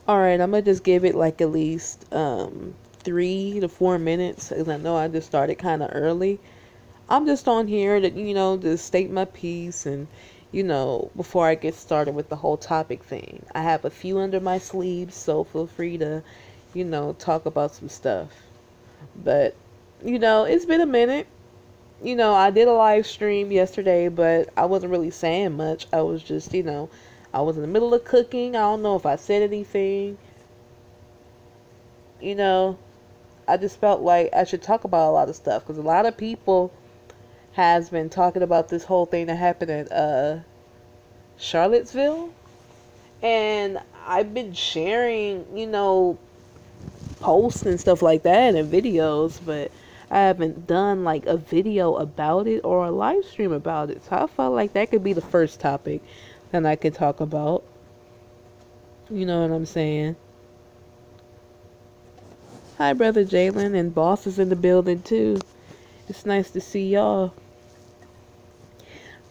All right, I'm gonna just give it like at least 3 to 4 minutes, because I know I just started kind of early. I'm just on here to, just state my piece and, before I get started with the whole topic thing. I have a few under my sleeves, so feel free to, talk about some stuff. But, it's been a minute. I did a live stream yesterday, but I wasn't really saying much. I was just, I was in the middle of cooking. I don't know if I said anything. You know, I just felt like I should talk about a lot of stuff because a lot of people has been talking about this whole thing that happened at Charlottesville, and I've been sharing, posts and stuff like that and videos, but I haven't done like a video about it or a live stream about it. So I felt like that could be the first topic that I could talk about. You know what I'm saying? Hi, brother Jalen, and boss is in the building too. It's nice to see y'all.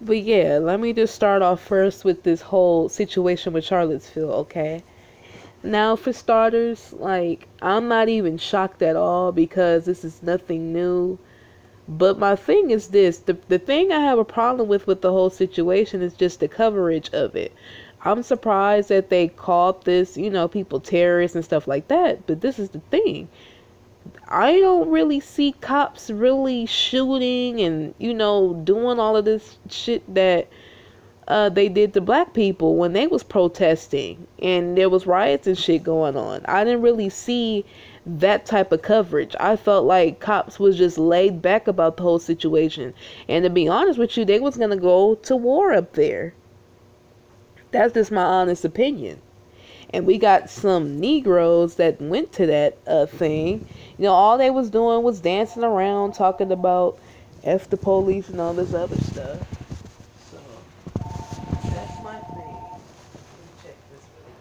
But yeah, let me just start off first with this whole situation with Charlottesville, okay? Now, for starters, like, I'm not even shocked at all because this is nothing new. But my thing is this, the thing I have a problem with the whole situation is just the coverage of it. I'm surprised that they called this, people terrorists and stuff like that. But this is the thing. I don't really see cops really shooting and, doing all of this shit that they did to black people when they was protesting and there was riots and shit going on. I didn't really see that type of coverage. I felt like cops was just laid back about the whole situation. And to be honest with you, they was going to go to war up there. That's just my honest opinion. And we got some Negroes that went to that thing. All they was doing was dancing around, talking about F the police and all this other stuff. So, that's my thing. Let me check this really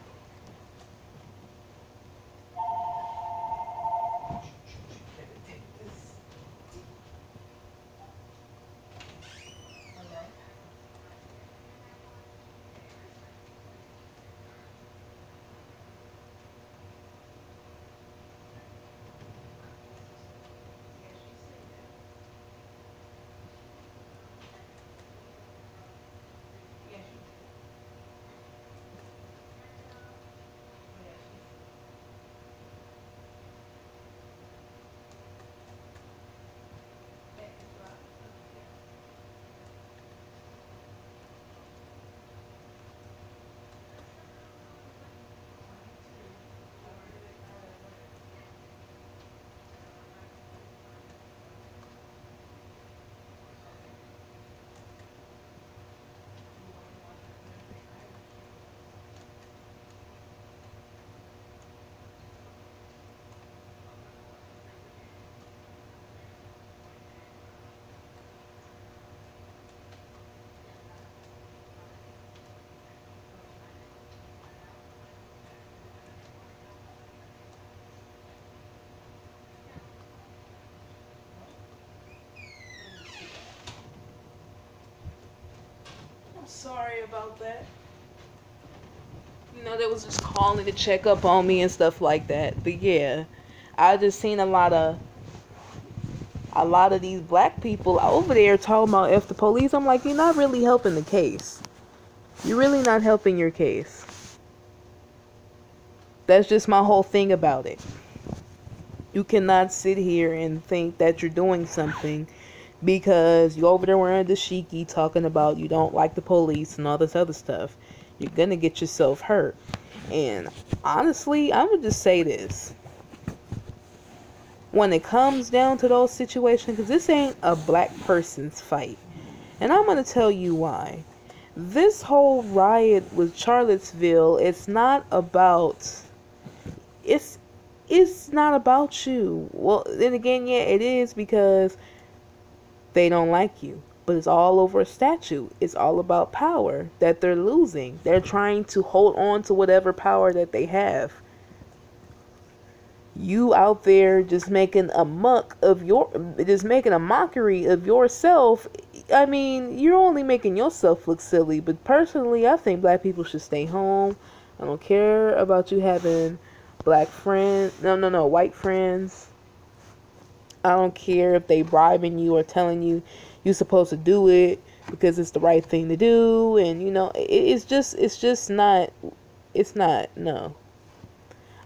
I'm sorry about that. They was just calling to check up on me and stuff like that. But yeah, I just seen a lot of these black people over there talking about F the police. I'm like, you're not really helping the case. You're really not helping your case. That's just my whole thing about it. You cannot sit here and think that you're doing something because you're over there wearing the shiki talking about you don't like the police and all this other stuff. You're gonna get yourself hurt. And honestly, I'm gonna just say this. When it comes down to those situations, because this ain't a black person's fight. And I'm gonna tell you why. This whole riot with Charlottesville, it's it's not about you. Well, then again, yeah, it is because they don't like you. But it's all over a statue. It's all about power that they're losing. They're trying to hold on to whatever power that they have. You out there just making just making a mockery of yourself. I mean, you're only making yourself look silly. But personally, I think black people should stay home. I don't care about you having black friends. No, white friends. I don't care if they bribing you or telling you you're supposed to do it because it's the right thing to do. And it's just not. It's not. No.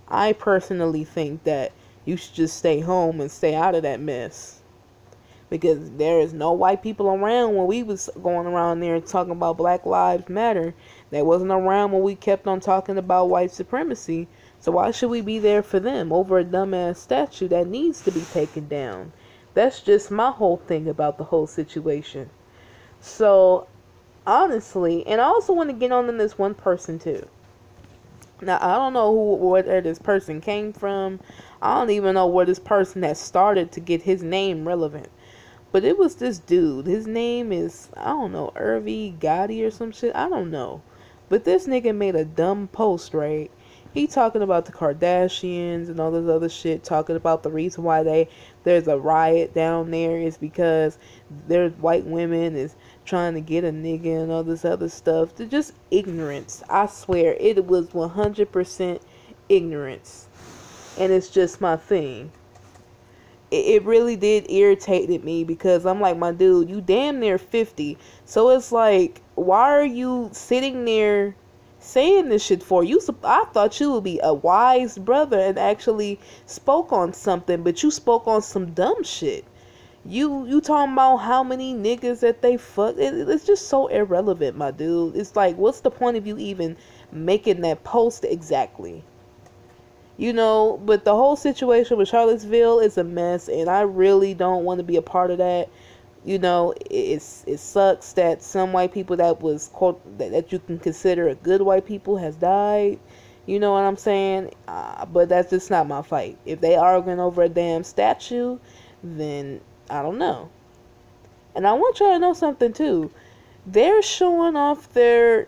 I personally think that you should just stay home and stay out of that mess, because there is no white people around when we was going around there talking about Black Lives Matter. That wasn't around when we kept on talking about white supremacy. So why should we be there for them over a dumbass statue that needs to be taken down? That's just my whole thing about the whole situation. So honestly, and I also want to get on to this one person too. Now I don't know where this person came from. I don't even know where this person has started to get his name relevant. But it was this dude. His name is, I don't know, Irvi Gotti or some shit. I don't know. But this nigga made a dumb post, right? He talking about the Kardashians and all this other shit, talking about the reason why there's a riot down there is because there's white women is trying to get a nigga and all this other stuff. They're just ignorance. I swear, it was 100% ignorance. And it's just my thing. It really did irritated me, because I'm like, my dude, you damn near 50. So it's like, why are you sitting there saying this shit for? I thought you would be a wise brother and actually spoke on something, but you spoke on some dumb shit. You talking about how many niggas that they fuck. It's just so irrelevant, my dude. It's like, what's the point of you even making that post exactly? But the whole situation with Charlottesville is a mess, and I really don't want to be a part of that. It sucks that some white people that was quote that you can consider a good white people has died. You know what I'm saying? But that's just not my fight. If they arguing over a damn statue, then I don't know. And I want y'all to know something too. They're showing off their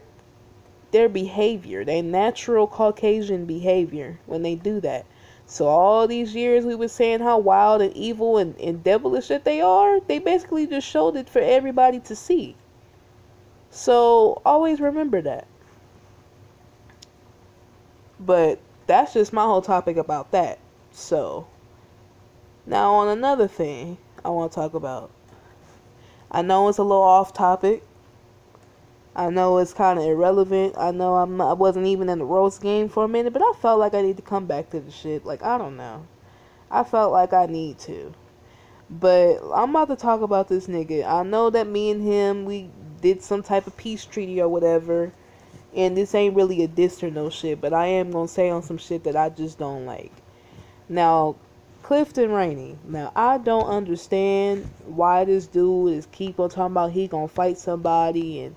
behavior, their natural Caucasian behavior when they do that. So all these years we were saying how wild and evil and devilish that they are, they basically just showed it for everybody to see. So always remember that. But that's just my whole topic about that. So now on another thing I want to talk about. I know it's a little off topic. I know it's kind of irrelevant. I know I wasn't even in the roast game for a minute, but I felt like I need to come back to the shit. Like, I don't know. I felt like I need to. But I'm about to talk about this nigga. I know that me and him, we did some type of peace treaty or whatever. And this ain't really a diss or no shit, but I am going to say on some shit that I just don't like. Now, Clifton Rainey. Now, I don't understand why this dude is keep on talking about he going to fight somebody and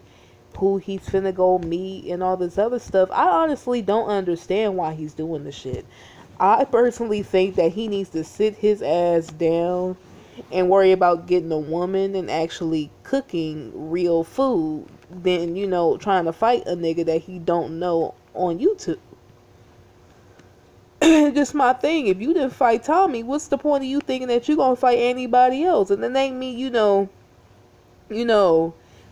who he's finna go meet and all this other stuff. I honestly don't understand why he's doing this shit. I personally think that he needs to sit his ass down and worry about getting a woman and actually cooking real food than, trying to fight a nigga that he don't know on YouTube. Just my thing. If you didn't fight Tommy, what's the point of you thinking that you gonna fight anybody else? And it ain't me,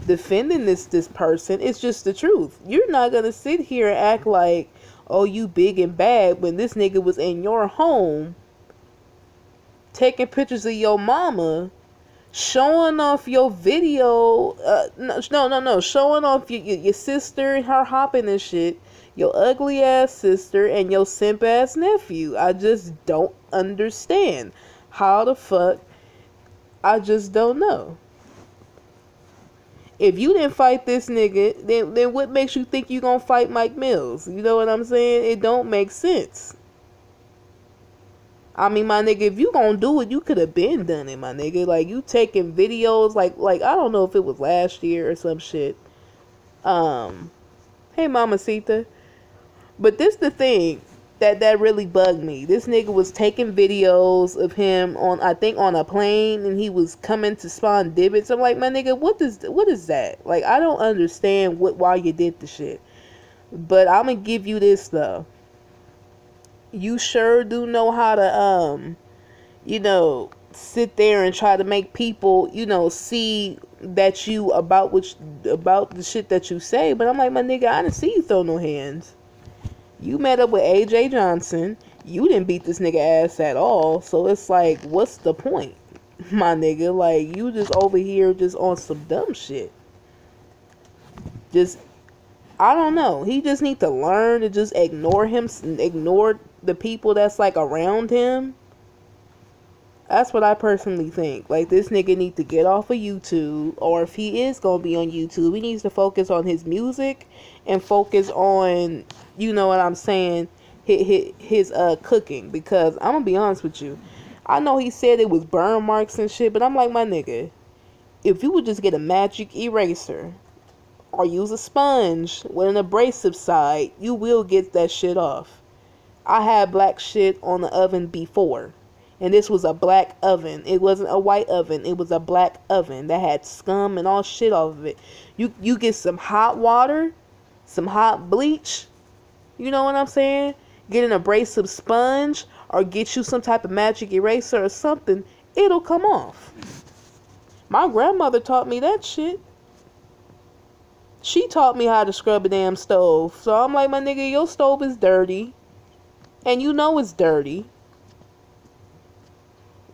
defending this person. It's just the truth. You're not gonna sit here and act like, oh, you big and bad, when this nigga was in your home taking pictures of your mama, showing off your video. No, showing off your sister and her hopping and shit, your ugly ass sister and your simp ass nephew. I just don't understand how the fuck. I just don't know. If you didn't fight this nigga, then what makes you think you gonna fight Mike Mills? You know what I'm saying? It don't make sense. I mean, my nigga, if you gonna do it, you could have been done it, my nigga. Like, you taking videos, like I don't know if it was last year or some shit. Hey, Mamacita. But this the thing that really bugged me. This nigga was taking videos of him on a plane, and he was coming to spawn divots. I'm like, my nigga, what is that? Like, I don't understand why you did the shit. But I'm gonna give you this though. You sure do know how to sit there and try to make people, see that you about the shit that you say. But I'm like, my nigga, I didn't see you throw no hands. You met up with AJ Johnson. You didn't beat this nigga ass at all. So it's like, what's the point, my nigga? Like, you just over here just on some dumb shit. Just, I don't know. He just need to learn to just ignore the people that's like around him. That's what I personally think. Like, this nigga need to get off of YouTube, or if he is gonna be on YouTube, he needs to focus on his music and focus on, you know what I'm saying, his cooking. Because I'm gonna be honest with you, I know he said it was burn marks and shit, but I'm like, my nigga, if you would just get a magic eraser or use a sponge with an abrasive side, you will get that shit off. I had black shit on the oven before, and this was a black oven. It wasn't a white oven. It was a black oven that had scum and all shit off of it. You get some hot water, some hot bleach, you know what I'm saying? Get an abrasive sponge or get you some type of magic eraser or something. It'll come off. My grandmother taught me that shit. She taught me how to scrub a damn stove. So I'm like, my nigga, your stove is dirty. And you know it's dirty.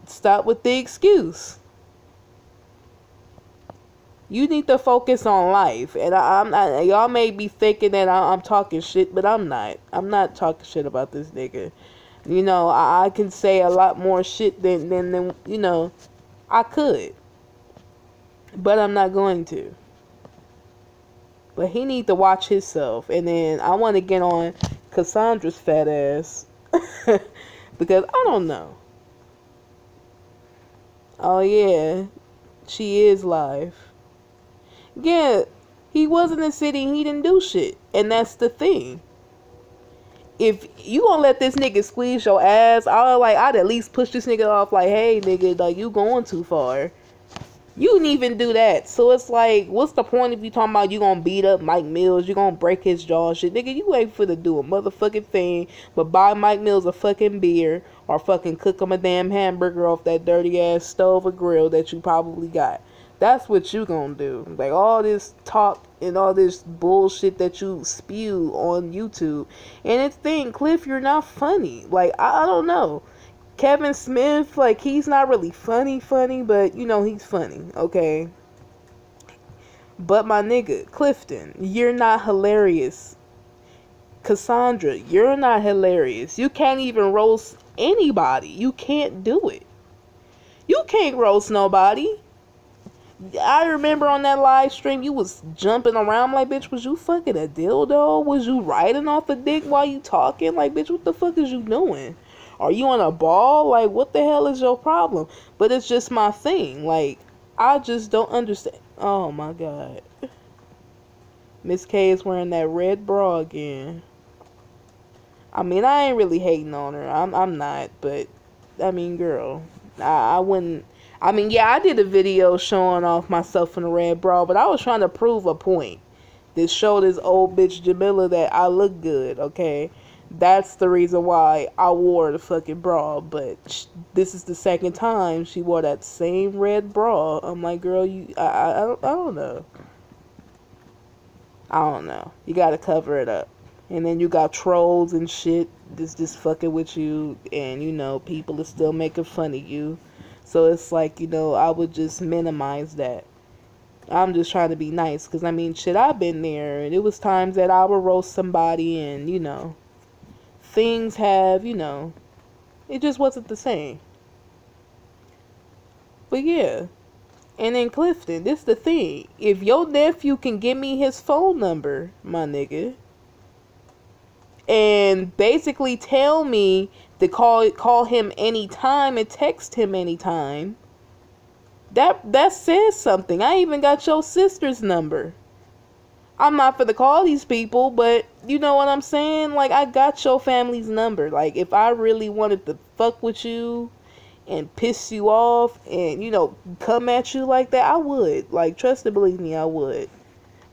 Stop with the excuse. You need to focus on life. And I'm not, y'all may be thinking that I'm talking shit, but I'm not. I'm not talking shit about this nigga. You know, I can say a lot more shit than you know, I could. But I'm not going to. But he need to watch himself. And then I want to get on Cassandra's fat ass. Because I don't know. Oh yeah. She is live. Yeah. He was in the city and he didn't do shit. And that's the thing. If you gonna let this nigga squeeze your ass, I'd at least push this nigga off like, hey nigga, like you going too far. You didn't even do that. So it's like, what's the point if you talking about you gonna beat up Mike Mills, you gonna break his jaw and shit? Nigga, you ain't finna do a motherfucking thing but buy Mike Mills a fucking beer or fucking cook him a damn hamburger off that dirty ass stove or grill that you probably got. That's what you gonna do. Like, all this talk and all this bullshit that you spew on YouTube. And it's thing, Cliff, you're not funny. Like, I don't know. Kevin Smith, like, he's not really funny, but, you know, he's funny, okay? But my nigga, Clifton, you're not hilarious. Cassandra, you're not hilarious. You can't even roast anybody. You can't do it. You can't roast nobody. I remember on that live stream, you was jumping around like, bitch, was you fucking a dildo? Was you riding off a dick while you talking? Like, bitch, what the fuck is you doing? Are you on a ball? Like, what the hell is your problem? But it's just my thing. Like, I just don't understand. Oh, my God. Miss K is wearing that red bra again. I mean, I ain't really hating on her. I'm not. But, I mean, girl, I wouldn't. I mean, yeah, I did a video showing off myself in a red bra, but I was trying to prove a point. This show this old bitch Jamila that I look good, okay? That's the reason why I wore the fucking bra. But this is the second time she wore that same red bra. I'm like, girl, I don't know. I don't know. You gotta cover it up. And then you got trolls and shit just fucking with you. And, you know, people are still making fun of you. So it's like, you know, I would just minimize that. I'm just trying to be nice. Because, I mean, shit, I've been there. And it was times that I would roast somebody and, you know, things have, you know, it just wasn't the same. But yeah. And in Clifton, this the thing. If your nephew can give me his phone number, my nigga, and basically tell me to call him anytime and text him anytime, that says something. I even got your sister's number. I'm not for the call these people, but you know what I'm saying? Like, I got your family's number. Like, if I really wanted to fuck with you and piss you off and, you know, come at you like that, I would. Like, trust and believe me, I would.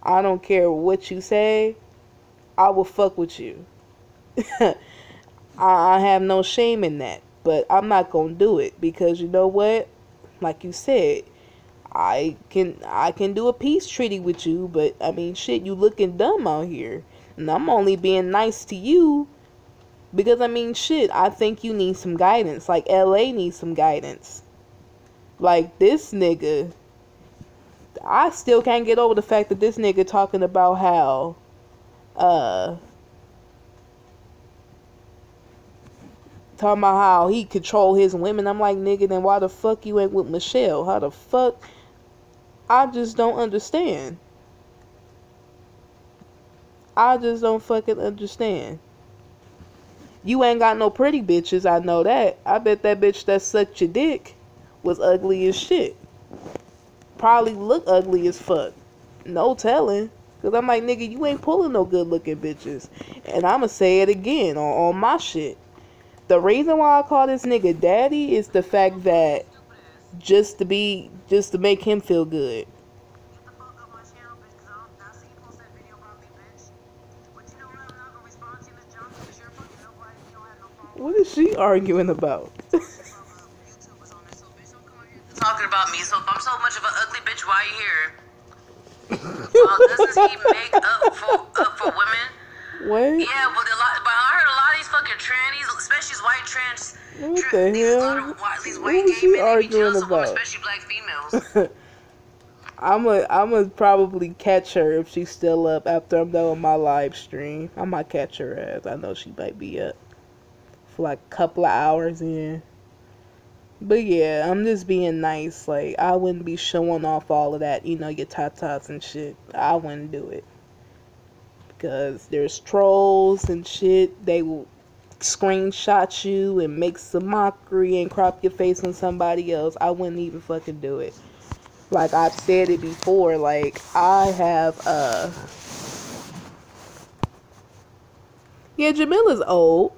I don't care what you say. I will fuck with you. I have no shame in that. But I'm not going to do it because, you know what? Like you said, I can do a peace treaty with you, but I mean, shit, you looking dumb out here. And I'm only being nice to you because, I mean, shit, I think you need some guidance. Like, LA needs some guidance. Like, this nigga, I still can't get over the fact that this nigga talking about how, talking about how he control his women. I'm like, nigga, then why the fuck you ain't with Michelle? How the fuck? I just don't understand. I just don't fucking understand. You ain't got no pretty bitches, I know that. I bet that bitch that sucked your dick was ugly as shit. Probably look ugly as fuck. No telling. Cause I'm like, nigga, you ain't pulling no good looking bitches. And I'ma say it again on my shit. The reason why I call this nigga daddy is the fact that just to make him feel good. What is she arguing about? Talking about me, so if I'm so much of an ugly bitch, why are you here? Well, doesn't he make up for women? What? Yeah, but I heard a lot of these fucking trannies, especially these white trans, What the hell? these What white was gay she men, they be arguing jealous of women, about? especially black females. I'ma probably catch her if she's still up after I'm done with my live stream. I might catch her ass. I know she might be up for like a couple of hours in. But yeah, I'm just being nice. Like, I wouldn't be showing off all of that, your tatas and shit. I wouldn't do it. Because there's trolls and shit. They will screenshot you and make some mockery and crop your face on somebody else. I wouldn't even fucking do it. Like, I've said it before. Like, I have, yeah, Jamila's old.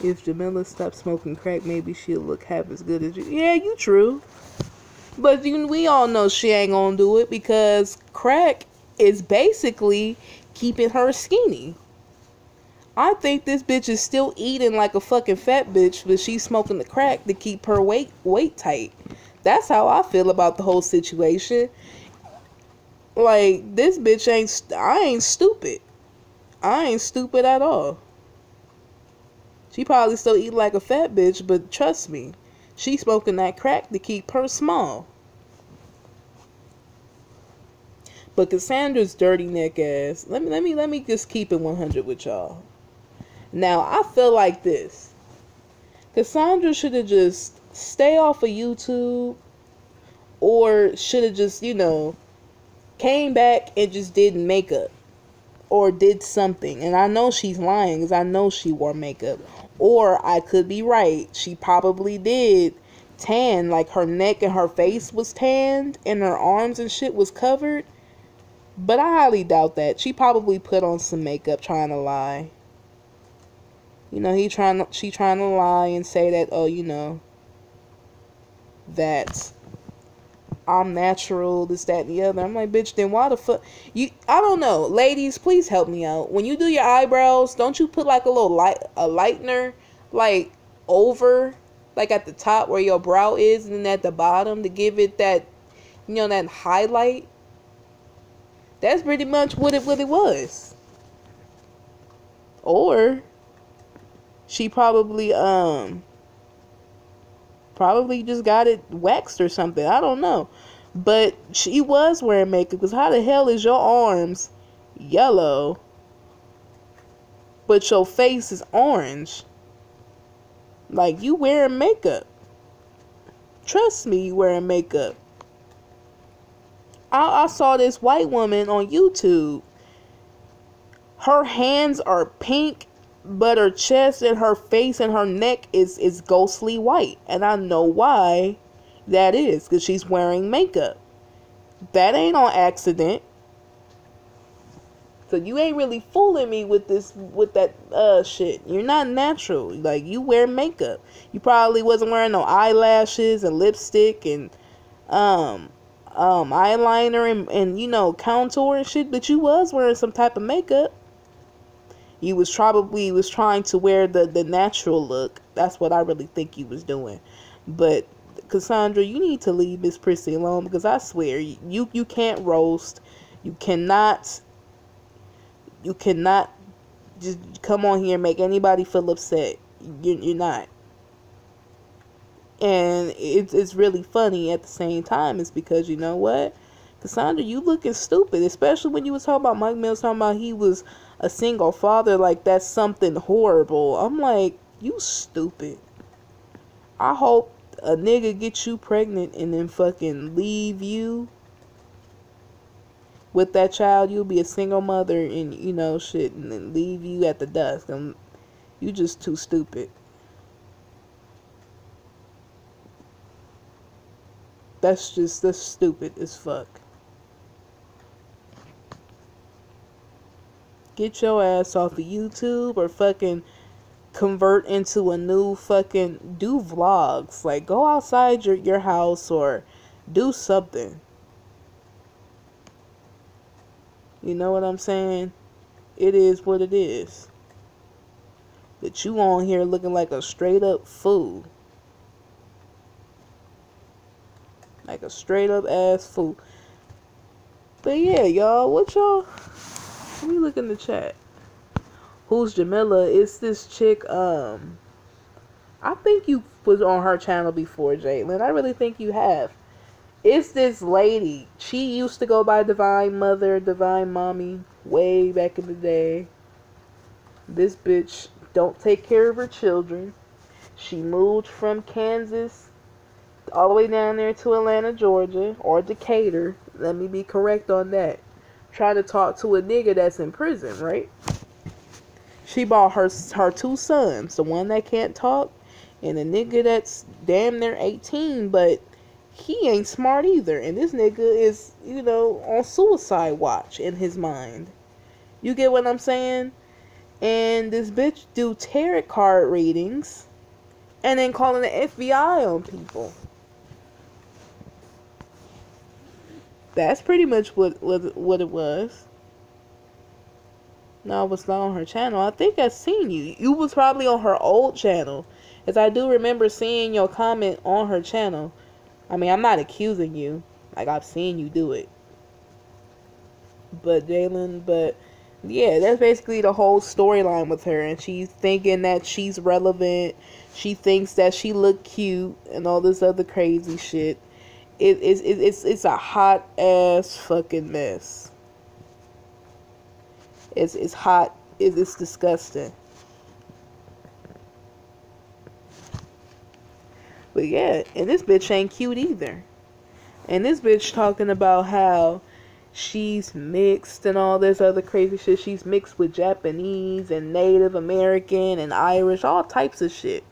If Jamila stopped smoking crack, maybe she'll look half as good as you. Yeah, you true. But we all know she ain't gonna do it because crack is basically keeping her skinny. I think this bitch is still eating like a fucking fat bitch, but she's smoking the crack to keep her weight tight. That's how I feel about the whole situation. Like, this bitch I ain't stupid. I ain't stupid at all. She probably still eat like a fat bitch, but trust me, she smoking that crack to keep her small. But Cassandra's dirty neck ass. Let me just keep it 100 with y'all. Now I feel like this. Cassandra should have just stay off of YouTube, or should have just came back and just did makeup. Or did something. And I know she's lying because I know she wore makeup. Or I could be right. She probably did tan. Like, her neck and her face was tanned and her arms and shit was covered. But I highly doubt that. She probably put on some makeup trying to lie. She trying to lie and say that, oh, that I'm natural, this, that, and the other. I'm like, bitch, then why the fuck? I don't know. Ladies, please help me out. When you do your eyebrows, don't you put like a lightener, like, over, like at the top where your brow is, and then at the bottom to give it that, that highlight? That's pretty much what it was. Or she probably just got it waxed or something. I don't know. But she was wearing makeup, because how the hell is your arms yellow but your face is orange? Like, you wearing makeup. Trust me, you wearing makeup. I saw this white woman on YouTube. Her hands are pink, but her chest and her face and her neck is ghostly white. And I know why that is, because she's wearing makeup. That ain't on accident. So you ain't really fooling me with that shit. You're not natural. Like, you wear makeup. You probably wasn't wearing no eyelashes and lipstick and eyeliner and contour and shit, but you was wearing some type of makeup. You was trying to wear the natural look. That's what I really think you was doing. But Cassandra, you need to leave Miss Prissy alone, because I swear you can't roast. You cannot You cannot just come on here and make anybody feel upset. You're not. And it's really funny at the same time. It's because, you know what, Cassandra, you looking stupid, especially when you was talking about Mike Mills talking about he was a single father, like that's something horrible. I'm like, you stupid. I hope a nigga get you pregnant and then fucking leave you with that child. You'll be a single mother and, you know, shit, and then leave you at the dust. You just too stupid. That's stupid as fuck. Get your ass off of YouTube or fucking convert into a new fucking, do vlogs. Like, go outside your house or do something. You know what I'm saying? It is what it is. But you on here looking like a straight up fool. Like a straight up ass fool. But yeah, y'all, what y'all? Let me look in the chat. Who's Jamila? It's this chick, I think you was on her channel before, Jalen. I really think you have. It's this lady. She used to go by Divine Mother, Divine Mommy, way back in the day. This bitch don't take care of her children. She moved from Kansas all the way down there to Atlanta, Georgia, or Decatur. Let me be correct on that. Trying to talk to a nigga that's in prison, right? She bought her two sons, the one that can't talk, and the nigga that's damn near 18, but he ain't smart either. And this nigga is, you know, on suicide watch in his mind. You get what I'm saying? And this bitch do tarot card readings and then calling the FBI on people. That's pretty much what it was. No, I was not on her channel. I think I seen you. You was probably on her old channel, as I do remember seeing your comment on her channel. I mean, I'm not accusing you. Like, I've seen you do it. But yeah, that's basically the whole storyline with her. And she's thinking that she's relevant. She thinks that she look cute and all this other crazy shit. It's a hot ass fucking mess. It's hot. It's disgusting. But yeah, and this bitch ain't cute either. And this bitch talking about how she's mixed and all this other crazy shit. She's mixed with Japanese and Native American and Irish, all types of shit.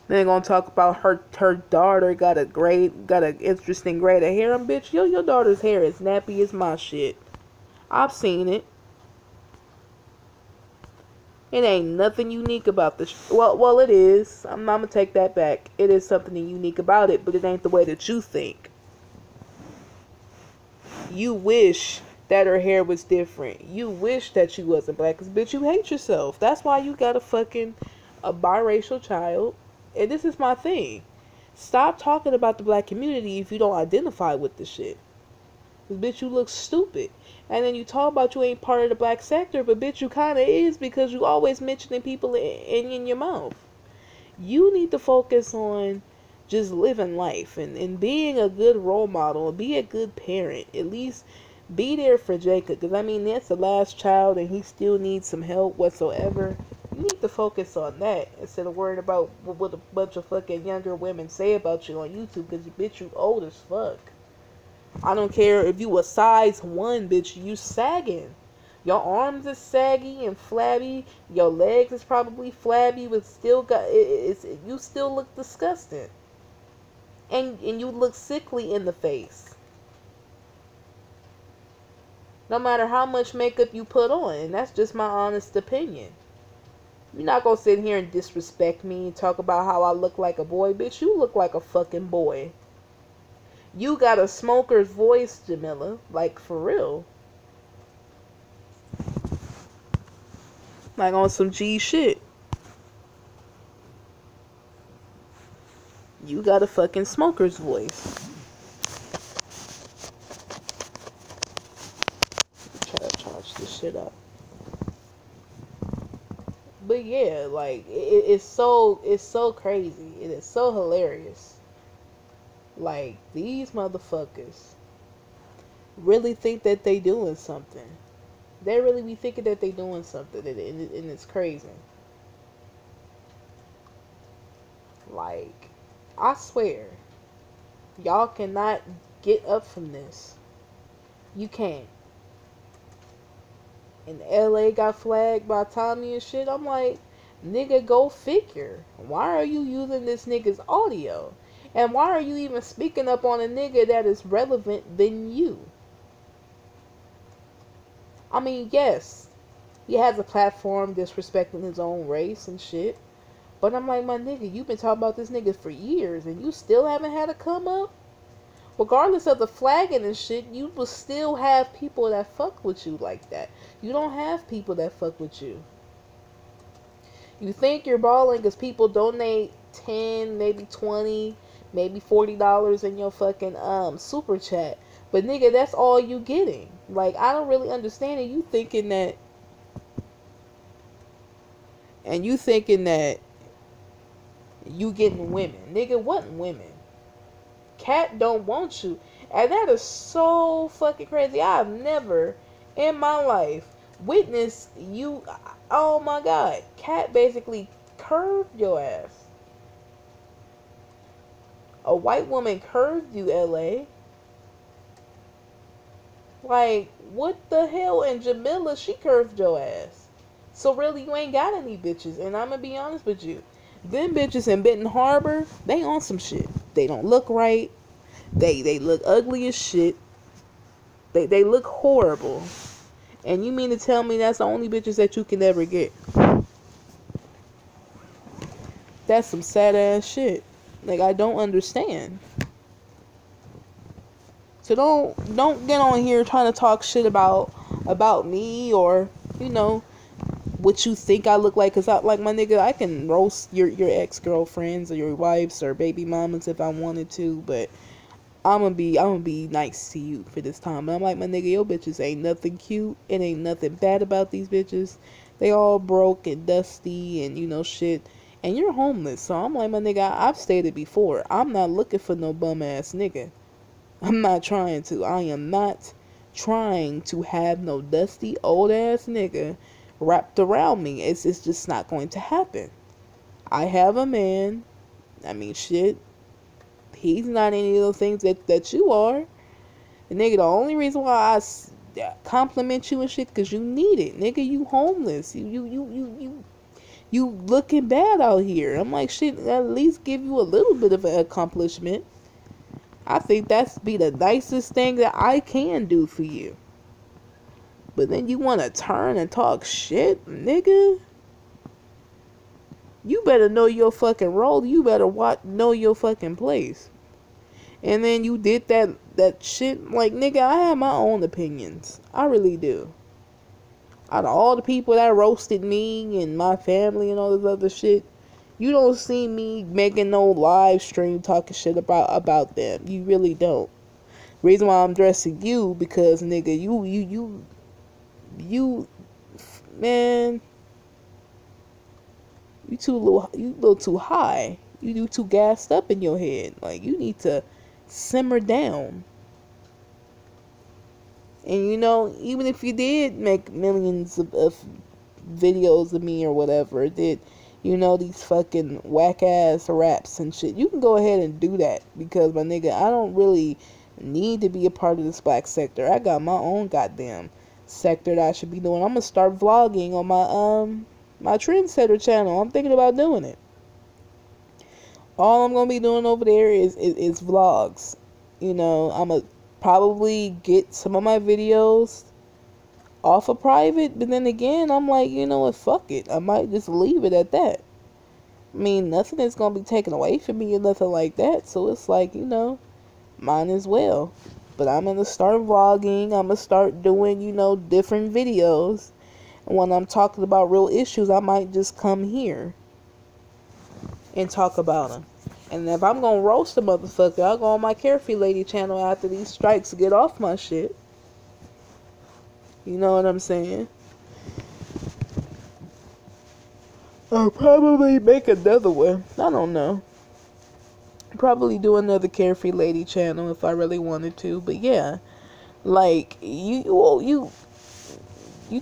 Then gonna talk about her daughter got an interesting grade of hair. And bitch, your daughter's hair is nappy as my shit. I've seen it. It ain't nothing unique about this. Well, it is. I'm gonna take that back. It is something unique about it, but it ain't the way that you think. You wish that her hair was different. You wish that she wasn't black, cause bitch, you hate yourself. That's why you got a biracial child. And this is my thing. Stop talking about the black community if you don't identify with the shit. Cause bitch, you look stupid. And then you talk about you ain't part of the black sector, but bitch, you kinda is, because you always mentioning people in your mouth. You need to focus on just living life and being a good role model and be a good parent. At least be there for Jacob. Because, I mean, that's the last child and he still needs some help whatsoever. You need to focus on that instead of worrying about what a bunch of fucking younger women say about you on YouTube. Because, bitch, you old as fuck. I don't care if you a size 1, bitch. You sagging. Your arms is saggy and flabby. Your legs is probably flabby, but still you still look disgusting. And you look sickly in the face. No matter how much makeup you put on. And that's just my honest opinion. You're not gonna sit here and disrespect me and talk about how I look like a boy. Bitch, you look like a fucking boy. You got a smoker's voice, Jamila. Like, for real. Like, on some G shit. You got a fucking smoker's voice. Try to charge this shit up. But yeah, like it's so crazy. It is so hilarious. Like these motherfuckers really think that they doing something. They really be thinking that they doing something, and it's crazy. Like, I swear, y'all cannot get up from this. You can't. And LA got flagged by Tommy and shit. I'm like, nigga, go figure. Why are you using this nigga's audio? And why are you even speaking up on a nigga that is relevant than you? I mean, yes, he has a platform disrespecting his own race and shit. But I'm like, my nigga, you've been talking about this nigga for years and you still haven't had a come up? Regardless of the flagging and shit, you will still have people that fuck with you like that. You don't have people that fuck with you. You think you're balling because people donate 10, maybe 20, maybe $40 in your fucking super chat. But nigga, that's all you getting. Like, I don't really understand it. You thinking that you getting women. Nigga, what women? Cat don't want you. And that is so fucking crazy. I've never in my life witnessed you. Oh my god. Cat basically curved your ass. A white woman curved you, LA. Like, what the hell? And Jamila, she curved your ass. So really, you ain't got any bitches. And I'm gonna be honest with you. Them bitches in Benton Harbor, they on some shit. They don't look right. They look ugly as shit. They look horrible. And you mean to tell me that's the only bitches that you can ever get? That's some sad ass shit. Like, I don't understand. So don't get on here trying to talk shit about me or, you know, what you think I look like. Cause I, like, my nigga, I can roast your ex-girlfriends or your wives or baby mamas if I wanted to, but I'm gonna be nice to you for this time. And I'm like, my nigga, your bitches ain't nothing cute. It ain't nothing bad about these bitches. They all broke and dusty and, you know, shit. And you're homeless. So I'm like, my nigga, I've stated before, I'm not looking for no bum ass nigga. I'm not trying to. I am not trying to have no dusty old ass nigga wrapped around me. It's just not going to happen. I have a man. I mean, shit. He's not any of those things that you are. And nigga, the only reason why compliment you and shit, because you need it. Nigga, you homeless. You looking bad out here. I'm like, shit, at least give you a little bit of an accomplishment. I think that's be the nicest thing that I can do for you. But then you want to turn and talk shit, nigga? You better know your fucking role. You better know your fucking place. And then you did that shit. Like, nigga, I have my own opinions. I really do. Out of all the people that roasted me and my family and all this other shit, you don't see me making no live stream talking shit about them. You really don't. Reason why I'm dressing you, because nigga, you man, you little too high. You too gassed up in your head. Like, you need to simmer down. And you know, even if you did make millions of videos of me or whatever, did, you know, these fucking whack ass raps and shit, you can go ahead and do that, because my nigga, I don't really need to be a part of this black sector. I got my own goddamn sector that I should be doing. I'm gonna start vlogging on my trendsetter channel. I'm thinking about doing it. All I'm gonna be doing over there is vlogs. You know, I'm gonna probably get some of my videos off of private, but then again, I'm like, you know what, fuck it. I might just leave it at that. I mean, nothing is gonna be taken away from me or nothing like that, so it's like, you know, mine as well. But I'm gonna start vlogging. I'm gonna start doing, you know, different videos. And when I'm talking about real issues, I might just come here and talk about them. And if I'm gonna roast a motherfucker, I'll go on my Carefree Lady channel after these strikes get off my shit. You know what I'm saying? I'll probably make another one. I don't know. Probably do another Carefree Lady channel if I really wanted to. But yeah, like you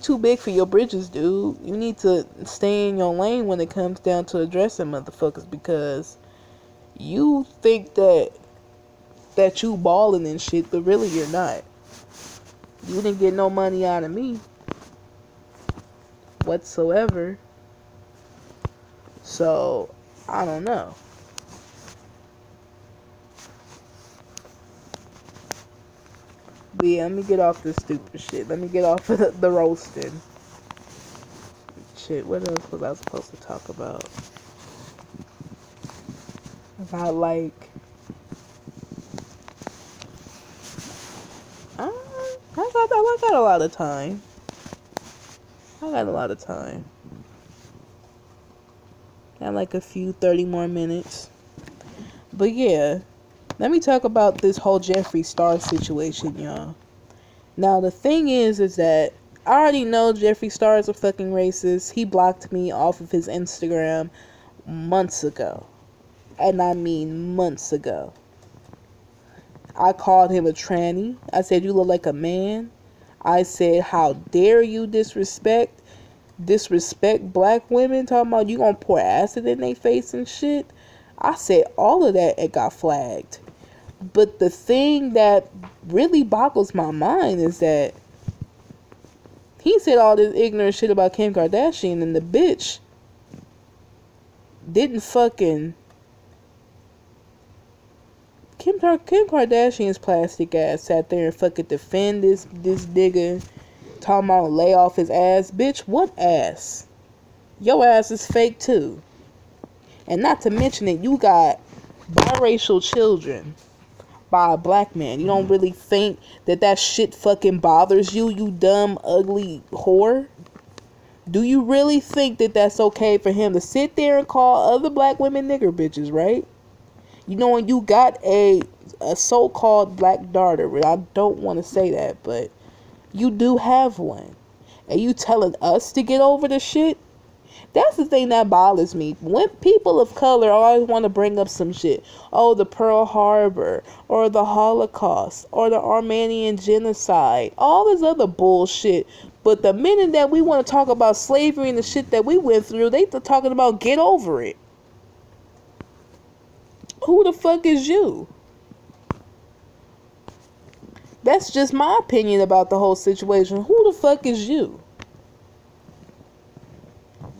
too big for your bridges, dude. You need to stay in your lane when it comes down to addressing motherfuckers, because you think that you balling and shit, but really you're not. You didn't get no money out of me whatsoever. So I don't know. But yeah, let me get off this stupid shit. Let me get off of the roasting. Shit, what else was I supposed to talk about? About like, I got a lot of time. I got a lot of time. Got like a few 30 more minutes. But yeah, let me talk about this whole Jeffree Star situation, y'all. Now the thing is that I already know Jeffree Star is a fucking racist. He blocked me off of his Instagram months ago. And I mean months ago. I called him a tranny. I said, you look like a man. I said, how dare you disrespect black women, talking about you gonna pour acid in their face and shit. I said all of that and got flagged. But the thing that really boggles my mind is that he said all this ignorant shit about Kim Kardashian, and the bitch didn't fucking... Kim Kardashian's plastic ass sat there and fucking defend this nigga, talking about lay off his ass. Bitch, what ass? Your ass is fake too. And not to mention that you got biracial children by a black man. You don't really think that shit fucking bothers you, you dumb, ugly whore? Do you really think that that's okay for him to sit there and call other black women nigger bitches, right? You know, when you got a so-called black daughter, I don't want to say that, but you do have one. And you telling us to get over the shit? That's the thing that bothers me. When people of color always want to bring up some shit. Oh, the Pearl Harbor, or the Holocaust, or the Armenian genocide. All this other bullshit. But the minute that we want to talk about slavery and the shit that we went through, they talking about get over it. Who the fuck is you? That's just my opinion about the whole situation. Who the fuck is you?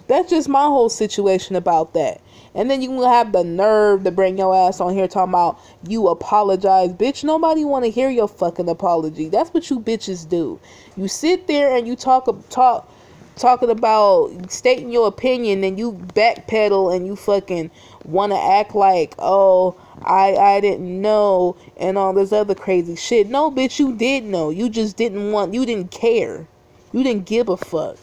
That's just my whole situation about that. And then you will have the nerve to bring your ass on here talking about you apologize. Bitch, nobody want to hear your fucking apology. That's what you bitches do. You sit there and you talking about stating your opinion, and you backpedal and you fucking want to act like, oh, I didn't know and all this other crazy shit. No, bitch, you did know. You just you didn't care. You didn't give a fuck.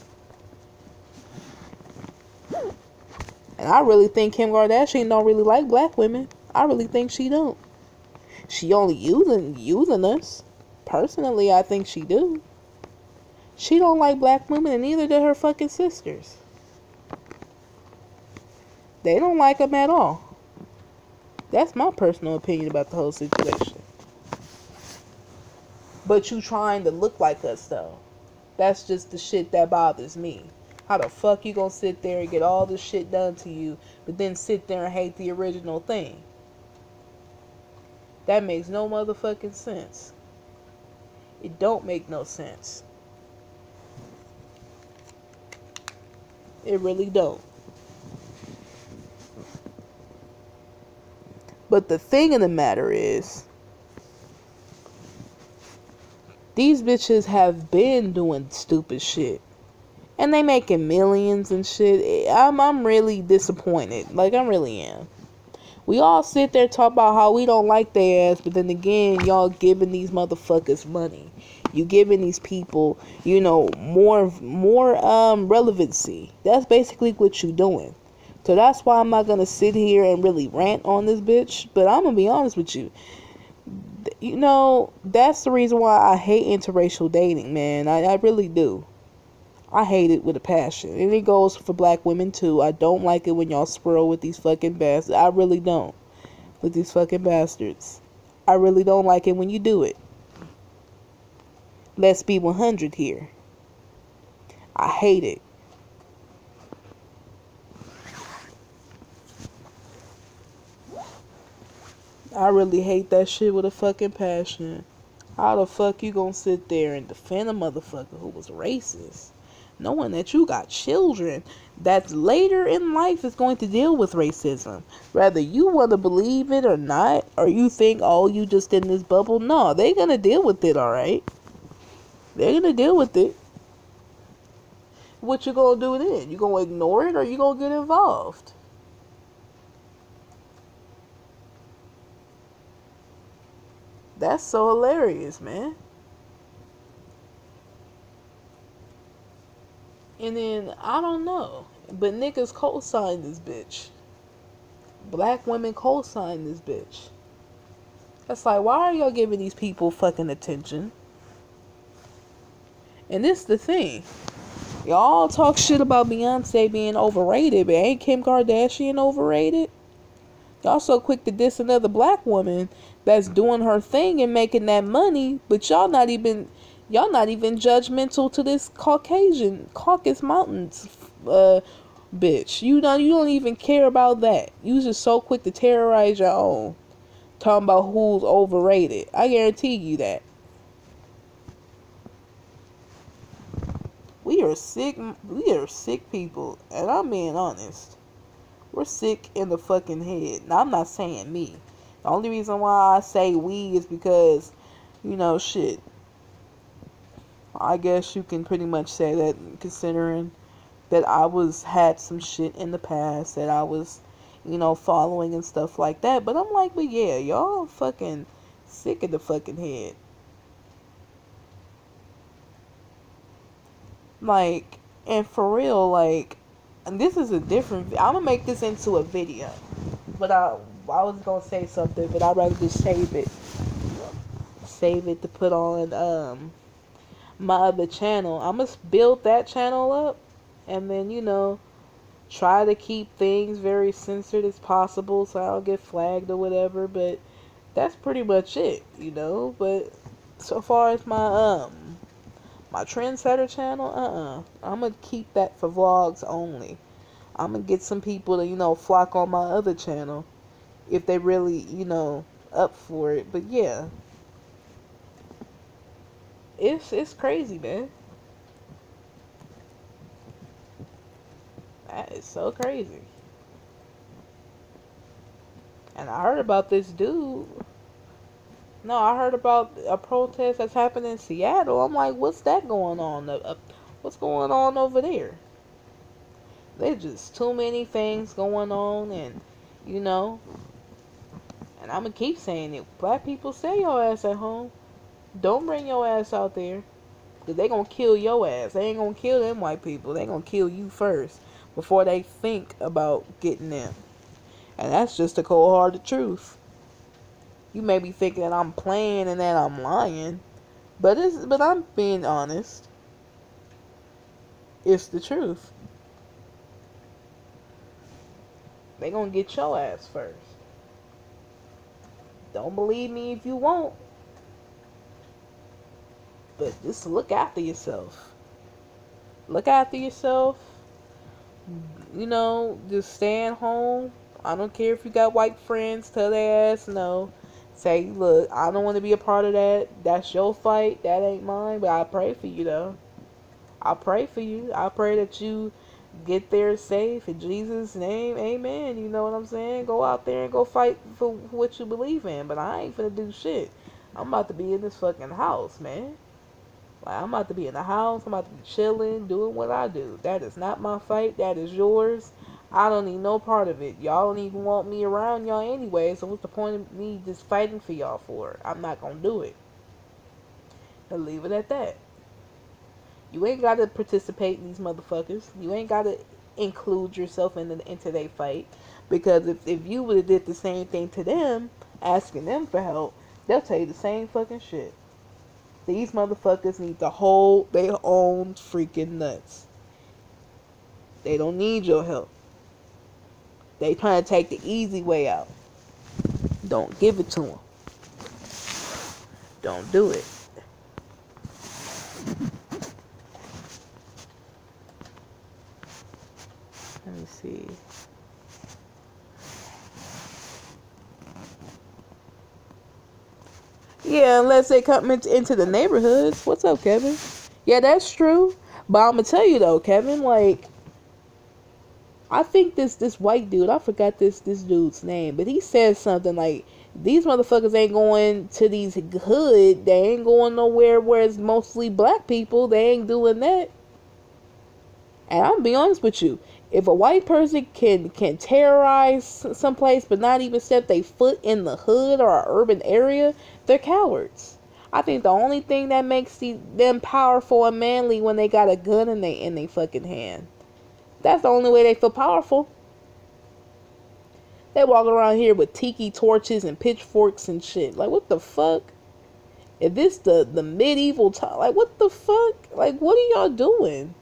And I really think Kim Kardashian don't really like black women. I really think she don't. She only using us. Personally, I think she do. She don't like black women, and neither do her fucking sisters. They don't like them at all. That's my personal opinion about the whole situation. But you trying to look like us, though. That's just the shit that bothers me. How the fuck you gonna sit there and get all this shit done to you, but then sit there and hate the original thing? That makes no motherfucking sense. It don't make no sense. It really don't. But the thing of the matter is, these bitches have been doing stupid shit. And they making millions and shit. I'm really disappointed. Like, I really am. We all sit there talk about how we don't like their ass, but then again, y'all giving these motherfuckers money. You giving these people, you know, more relevancy. That's basically what you doing. So that's why I'm not gonna sit here and really rant on this bitch. But I'm gonna be honest with you. You know, that's the reason why I hate interracial dating, man. I really do. I hate it with a passion. And it goes for black women too. I don't like it when y'all swirl with these fucking bastards. I really don't. With these fucking bastards. I really don't like it when you do it. Let's be 100 here. I hate it. I really hate that shit with a fucking passion. How the fuck you gonna sit there and defend a motherfucker who was racist? Knowing that you got children that's later in life is going to deal with racism. Whether you want to believe it or not, or you think, oh, you just in this bubble. No, they're gonna deal with it, alright? They're gonna deal with it. What you gonna do then? You gonna ignore it or you gonna get involved? That's so hilarious, man. And then, I don't know, but niggas co-sign this bitch. Black women co-sign this bitch. That's like, why are y'all giving these people fucking attention? And this the thing. Y'all talk shit about Beyonce being overrated, but ain't Kim Kardashian overrated? Y'all so quick to diss another black woman that's doing her thing and making that money, but y'all not even judgmental to this Caucasus Mountains bitch. You don't even care about that. You just so quick to terrorize your own. Talking about who's overrated. I guarantee you that. We are sick people, and I'm being honest. We're sick in the fucking head. Now, I'm not saying me. The only reason why I say we is because, shit. I guess you can pretty much say that, considering that I had some shit in the past that I was, following and stuff like that. But I'm like, but yeah, y'all fucking sick in the fucking head. Like, and for real, like, and this is a different, I'm gonna make this into a video, but I was gonna say something, but I'd rather just save it to put on, my other channel. I'm gonna build that channel up, and then, try to keep things very censored as possible so I don't get flagged or whatever, but that's pretty much it, but so far as my trendsetter channel, I'm gonna keep that for vlogs only. I'm gonna get some people to, flock on my other channel if they really, up for it. But yeah, it's crazy, man. That is so crazy. And I heard about this dude. No, I heard about a protest that's happening in Seattle. I'm like, what's that going on? What's going on over there? There's just too many things going on, and and I'm gonna keep saying it. Black people, stay your ass at home. Don't bring your ass out there, cause they gonna kill your ass. They ain't gonna kill them white people. They gonna kill you first before they think about getting them. And that's just the cold-hearted truth. You may be thinking that I'm playing and that I'm lying, but I'm being honest. It's the truth. They gonna get your ass first. Don't believe me if you won't, but just look after yourself. Look after yourself. Just staying home. I don't care if you got white friends. Tell their ass no. Say, look, I don't want to be a part of that. That's your fight. That ain't mine. But I pray for you, though. I pray for you. I pray that you get there safe. In Jesus' name, amen. You know what I'm saying? Go out there and go fight for what you believe in. But I ain't finna do shit. I'm about to be in this fucking house, man. Like, I'm about to be in the house. I'm about to be chilling, doing what I do. That is not my fight. That is yours. I don't need no part of it. Y'all don't even want me around y'all anyway, so what's the point of me just fighting for y'all for? I'm not gonna do it. I'll leave it at that. You ain't gotta participate in these motherfuckers. You ain't gotta include yourself into their fight. Because if you would have did the same thing to them, asking them for help, they'll tell you the same fucking shit. These motherfuckers need to hold their own freaking nuts. They don't need your help. They trying to take the easy way out. Don't give it to them. Don't do it. Let me see. Yeah, unless they come into the neighborhoods. What's up, Kevin? Yeah, that's true. But I'm gonna tell you though, Kevin, like I think this white dude, I forgot this dude's name, but he said something like these motherfuckers ain't going to these hood, they ain't going nowhere where it's mostly black people, they ain't doing that. And I'm gonna be honest with you, if a white person can terrorize someplace but not even step their foot in the hood or an urban area, they're cowards. I think the only thing that makes them powerful and manly when they got a gun in they fucking hand. That's the only way they feel powerful. They walking around here with tiki torches and pitchforks and shit. Like, what the fuck? If this the medieval time, like, what the fuck? Like, what are y'all doing?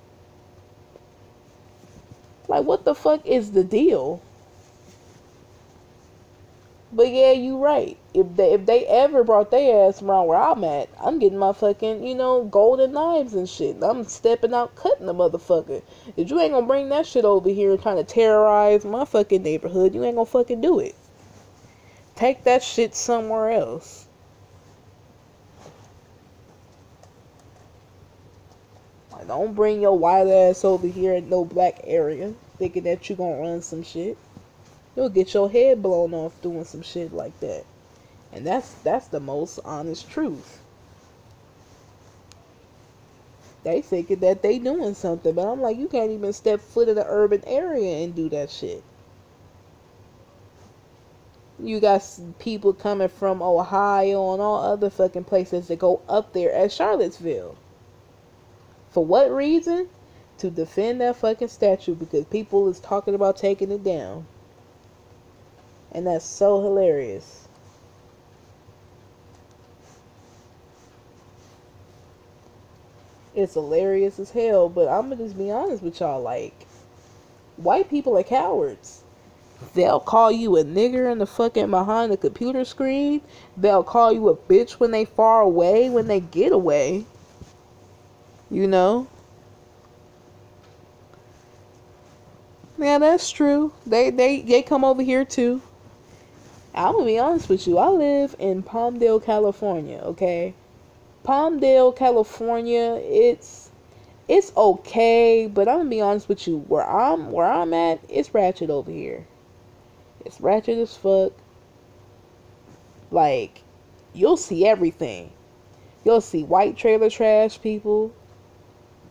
Like, what the fuck is the deal? But yeah, you right. If they ever brought their ass around where I'm at, I'm getting my fucking, golden knives and shit. I'm stepping out cutting the motherfucker. If you ain't gonna bring that shit over here and trying to terrorize my fucking neighborhood, you ain't gonna fucking do it. Take that shit somewhere else. Like, don't bring your white ass over here in no black area thinking that you gonna run some shit. You'll get your head blown off doing some shit like that. And that's the most honest truth. They thinking that they doing something, but I'm like, you can't even step foot in the urban area and do that shit. You got people coming from Ohio and all other fucking places that go up there at Charlottesville. For what reason? To defend that fucking statue because people is talking about taking it down. And that's so hilarious. It's hilarious as hell, but I'm gonna just be honest with y'all, like, white people are cowards. They'll call you a nigger in the fucking behind the computer screen. They'll call you a bitch when they far away, when they get away. You know? Yeah, that's true. They come over here too. I'm gonna be honest with you. I live in Palmdale, California, okay? Palmdale, California, it's okay, but I'm gonna be honest with you. Where I'm at, it's ratchet over here. It's ratchet as fuck. Like, you'll see everything. You'll see white trailer trash people.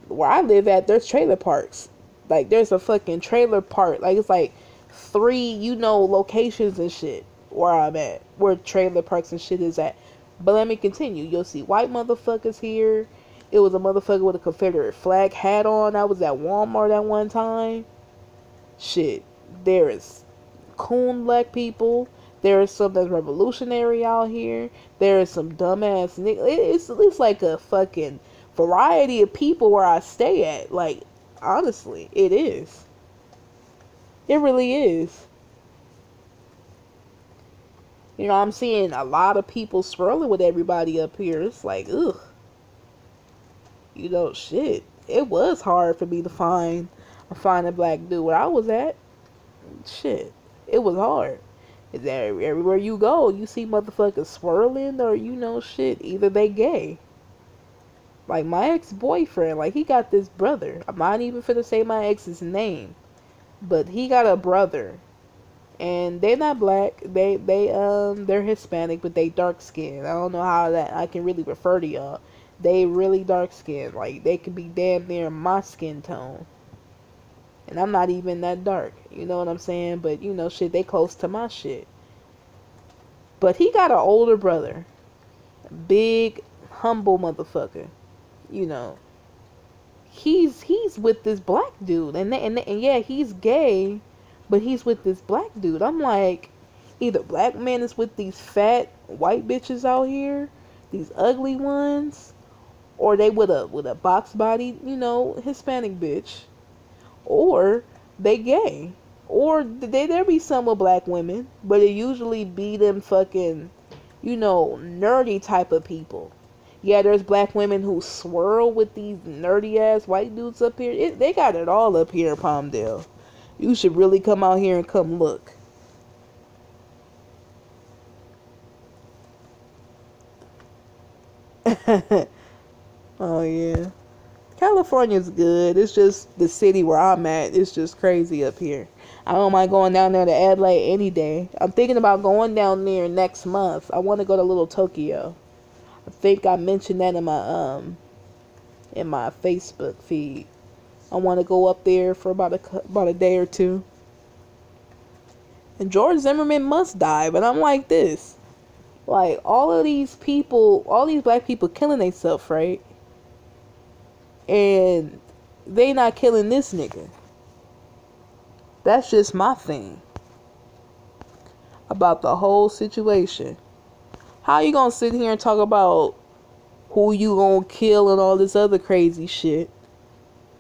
Where I live at, there's trailer parks. Like, there's a fucking trailer park. Like, it's like 3, locations and shit where I'm at. Where trailer parks and shit is at. But let me continue. You'll see white motherfuckers here. It was a motherfucker with a Confederate flag hat on. I was at Walmart at one time. Shit. There is coon black people. There is some that's revolutionary out here. There is some dumbass niggas. It's like a fucking variety of people where I stay at. Like, honestly, it is. It really is. I'm seeing a lot of people swirling with everybody up here. It's like, ugh. Shit. It was hard for me to find a black dude where I was at. Shit. It was hard. Everywhere you go, you see motherfuckers swirling or, shit. Either they gay. Like, my ex-boyfriend, like, he got this brother. I'm not even finna say my ex's name. But he got a brother. And they're not black. They're Hispanic, but they dark skinned. I don't know how that I can really refer to y'all. They really dark skinned. Like, they could be damn near my skin tone. And I'm not even that dark. You know what I'm saying? But, shit, they close to my shit. But he got an older brother. Big, humble motherfucker. He's with this black dude. And yeah, he's gay. But he's with this black dude. I'm like, either black man is with these fat white bitches out here, these ugly ones, or they with a box body, Hispanic bitch, or they gay, or there be some with black women, but it usually be them fucking, nerdy type of people. Yeah, there's black women who swirl with these nerdy ass white dudes up here. They got it all up here in Palmdale. You should really come out here and come look. Oh yeah. California's good. It's just the city where I'm at. It's just crazy up here. I don't mind going down there to Adelaide any day. I'm thinking about going down there next month. I want to go to Little Tokyo. I think I mentioned that in my Facebook feed. I want to go up there for about a day or two. And George Zimmerman must die, but I'm like this. Like all of these people, all these black people killing themselves, right? And they not killing this nigga. That's just my thing about the whole situation. How you gonna sit here and talk about who you gonna kill and all this other crazy shit,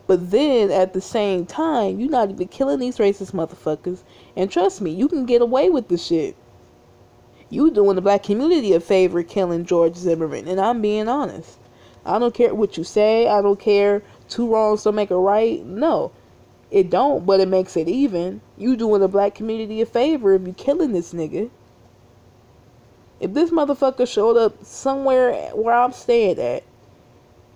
but then at the same time you not even killing these racist motherfuckers? And trust me, you can get away with the shit. You doing the black community a favor killing George Zimmerman, and I'm being honest. I don't care what you say. I don't care. Two wrongs don't make a right. No, it don't, but it makes it even. You doing the black community a favor if you killing this nigga. If this motherfucker showed up somewhere where I'm staying at,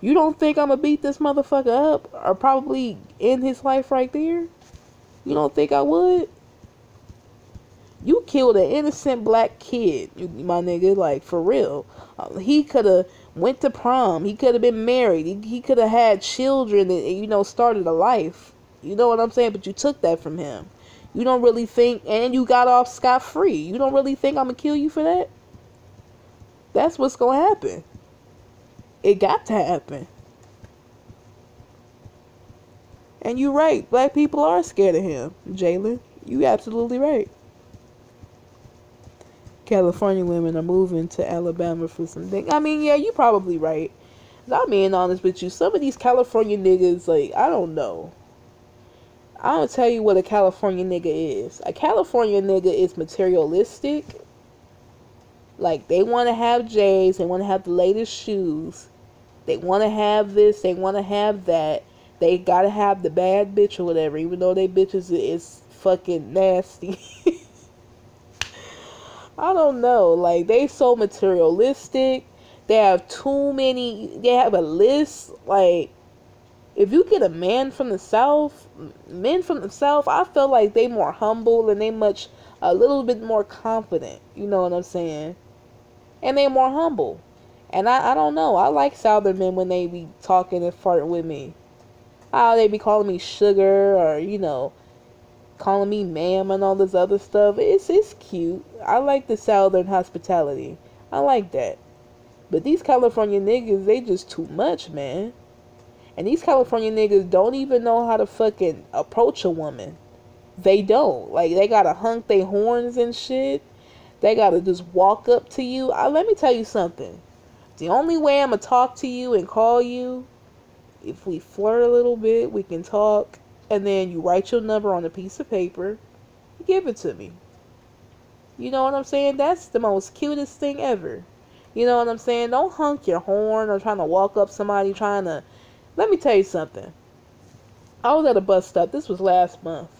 you don't think I'm gonna beat this motherfucker up or probably end his life right there? You don't think I would? You killed an innocent black kid, my nigga, like for real. He could have went to prom. He could have been married. He could have had children and, started a life. You know what I'm saying? But you took that from him. You don't really think, and you got off scot-free. You don't really think I'm going to kill you for that? That's what's going to happen. It got to happen. And you're right. Black people are scared of him, Jalen. You absolutely right. California women are moving to Alabama for some things. I mean, yeah, you probably right. I'm being honest with you. Some of these California niggas, like, I don't know. I don't tell you what a California nigga is. A California nigga is materialistic. Like, they want to have J's. They want to have the latest shoes. They want to have this. They want to have that. They got to have the bad bitch or whatever, even though they bitches is fucking nasty. I don't know. Like, they so materialistic. They have too many. They have a list. Like, if you get a man from the South, men from the South, I feel like they more humble and a little bit more confident. You know what I'm saying? And they more humble. And I don't know. I like Southern men when they be talking and farting with me. How they be calling me sugar or, calling me ma'am and all this other stuff. It's cute. I like the Southern hospitality. I like that. But these California niggas, they just too much, man. And these California niggas don't even know how to fucking approach a woman. They don't. Like, they gotta honk their horns and shit. They gotta just walk up to you. Let me tell you something. The only way I'm gonna talk to you and call you, if we flirt a little bit, we can talk. And then you write your number on a piece of paper. You give it to me. You know what I'm saying? That's the most cutest thing ever. You know what I'm saying? Don't honk your horn or trying to walk up somebody trying to... Let me tell you something. I was at a bus stop. This was last month.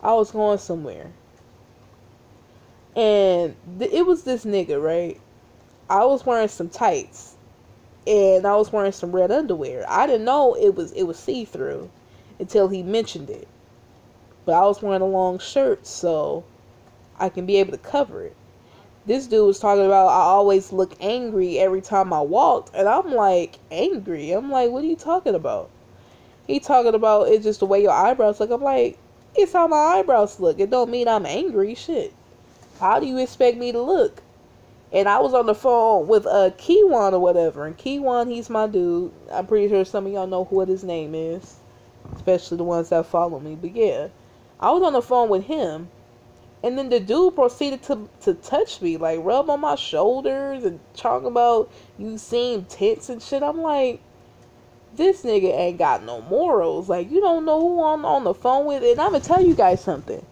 I was going somewhere. And it was this nigga, right? I was wearing some tights. And I was wearing some red underwear. I didn't know it was see-through until he mentioned it. But I was wearing a long shirt, so I can be able to cover it. This dude was talking about I always look angry every time I walked. And I'm like, angry? I'm like, what are you talking about? He talking about it's just the way your eyebrows look. I'm like, it's how my eyebrows look. It don't mean I'm angry. Shit. How do you expect me to look? And I was on the phone with Kiwan or whatever. And Kiwan, he's my dude. I'm pretty sure some of y'all know what his name is. Especially the ones that follow me. But yeah. I was on the phone with him. And then the dude proceeded to touch me. Like, rub on my shoulders. And talk about you seem tense and shit. I'm like, This nigga ain't got no morals. Like, you don't know who I'm on the phone with. And I'm gonna tell you guys something.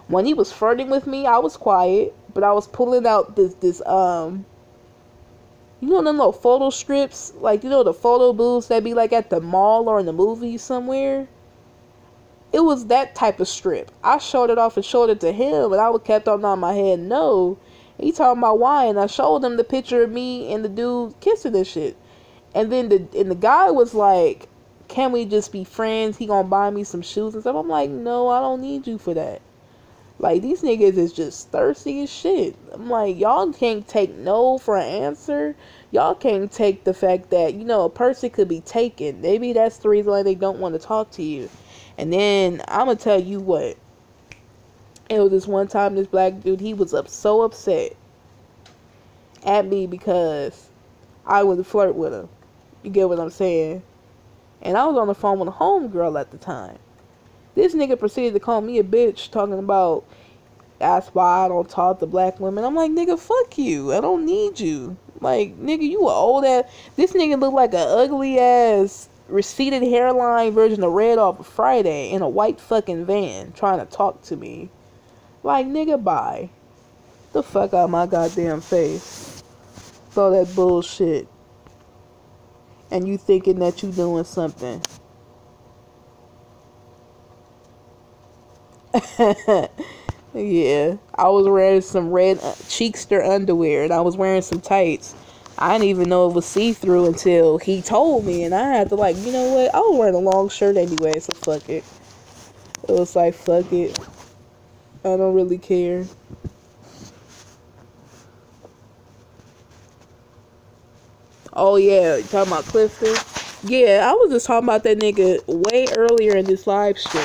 When he was flirting with me, I was quiet, but I was pulling out this you know them little photo strips, like, you know, the photo booths that be like at the mall or in the movies somewhere. It was that type of strip. I showed it off and showed it to him, and I would kept on my head no. He talking about why, and I showed him the picture of me and the dude kissing and shit. And then the guy was like, "Can we just be friends? He gonna buy me some shoes and stuff." I'm like, "No, I don't need you for that." Like, these niggas is just thirsty as shit. I'm like, y'all can't take no for an answer. Y'all can't take the fact that, you know, a person could be taken. Maybe that's the reason why they don't want to talk to you. And then I'm gonna tell you what. It was this one time, this black dude, he was so upset at me because I would flirt with him. You get what I'm saying? And I was on the phone with a homegirl at the time. This nigga proceeded to call me a bitch, talking about that's why I don't talk to black women. I'm like, nigga, fuck you. I don't need you. Like, nigga, you a old ass. This nigga look like a ugly ass receded hairline version of Red off of Friday in a white fucking van trying to talk to me. Like, nigga, bye. The fuck out my goddamn face. All that bullshit. And you thinking that you doing something. Yeah, I was wearing some red cheekster underwear and I was wearing some tights. I didn't even know it was see-through until he told me, and I had to, like, you know what? I was wearing a long shirt anyway, so fuck it. It was like, fuck it. I don't really care. Oh yeah, you talking about Clifton? Yeah, I was just talking about that nigga way earlier in this live stream.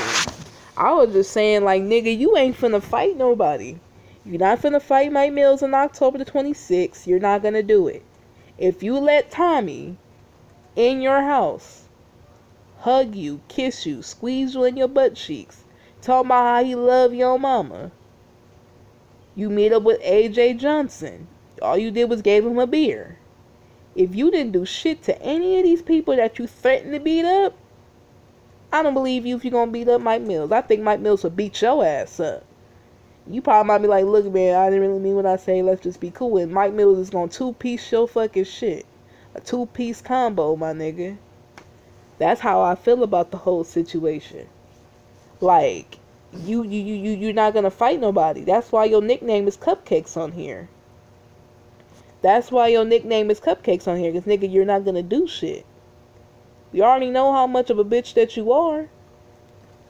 I was just saying, like, nigga, you ain't finna fight nobody. You're not finna fight Mike Mills on October the 26th. You're not gonna do it. If you let Tommy in your house hug you, kiss you, squeeze you in your butt cheeks, talk about how he love your mama, you meet up with AJ Johnson, all you did was gave him a beer. If you didn't do shit to any of these people that you threatened to beat up, I don't believe you if you're gonna beat up Mike Mills. I think Mike Mills will beat your ass up. You probably might be like, look, man, I didn't really mean what I say. Let's just be cool. And Mike Mills is gonna two-piece your fucking shit. A two-piece combo, my nigga. That's how I feel about the whole situation. Like, you're not gonna fight nobody. That's why your nickname is Cupcakes on here. That's why your nickname is Cupcakes on here. Because, nigga, you're not gonna do shit. You already know how much of a bitch that you are.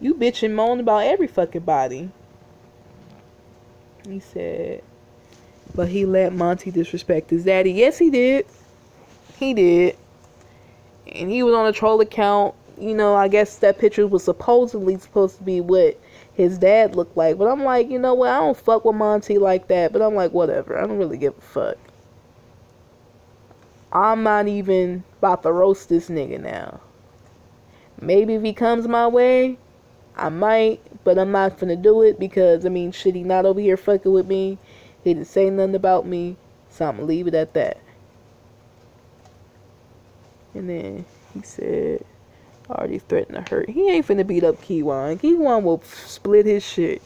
You bitch and moan about every fucking body. He said, but he let Monty disrespect his daddy. Yes, he did. He did. And he was on a troll account. You know, I guess that picture was supposedly supposed to be what his dad looked like. But I'm like, you know what? I don't fuck with Monty like that. But I'm like, whatever. I don't really give a fuck. I'm not even about to roast this nigga now. Maybe if he comes my way, I might, but I'm not finna do it because, I mean, shit, he not over here fucking with me. He didn't say nothing about me, so I'm gonna leave it at that. And then he said, I already threatened to hurt. He ain't finna beat up Keywan. Keywan will split his shit.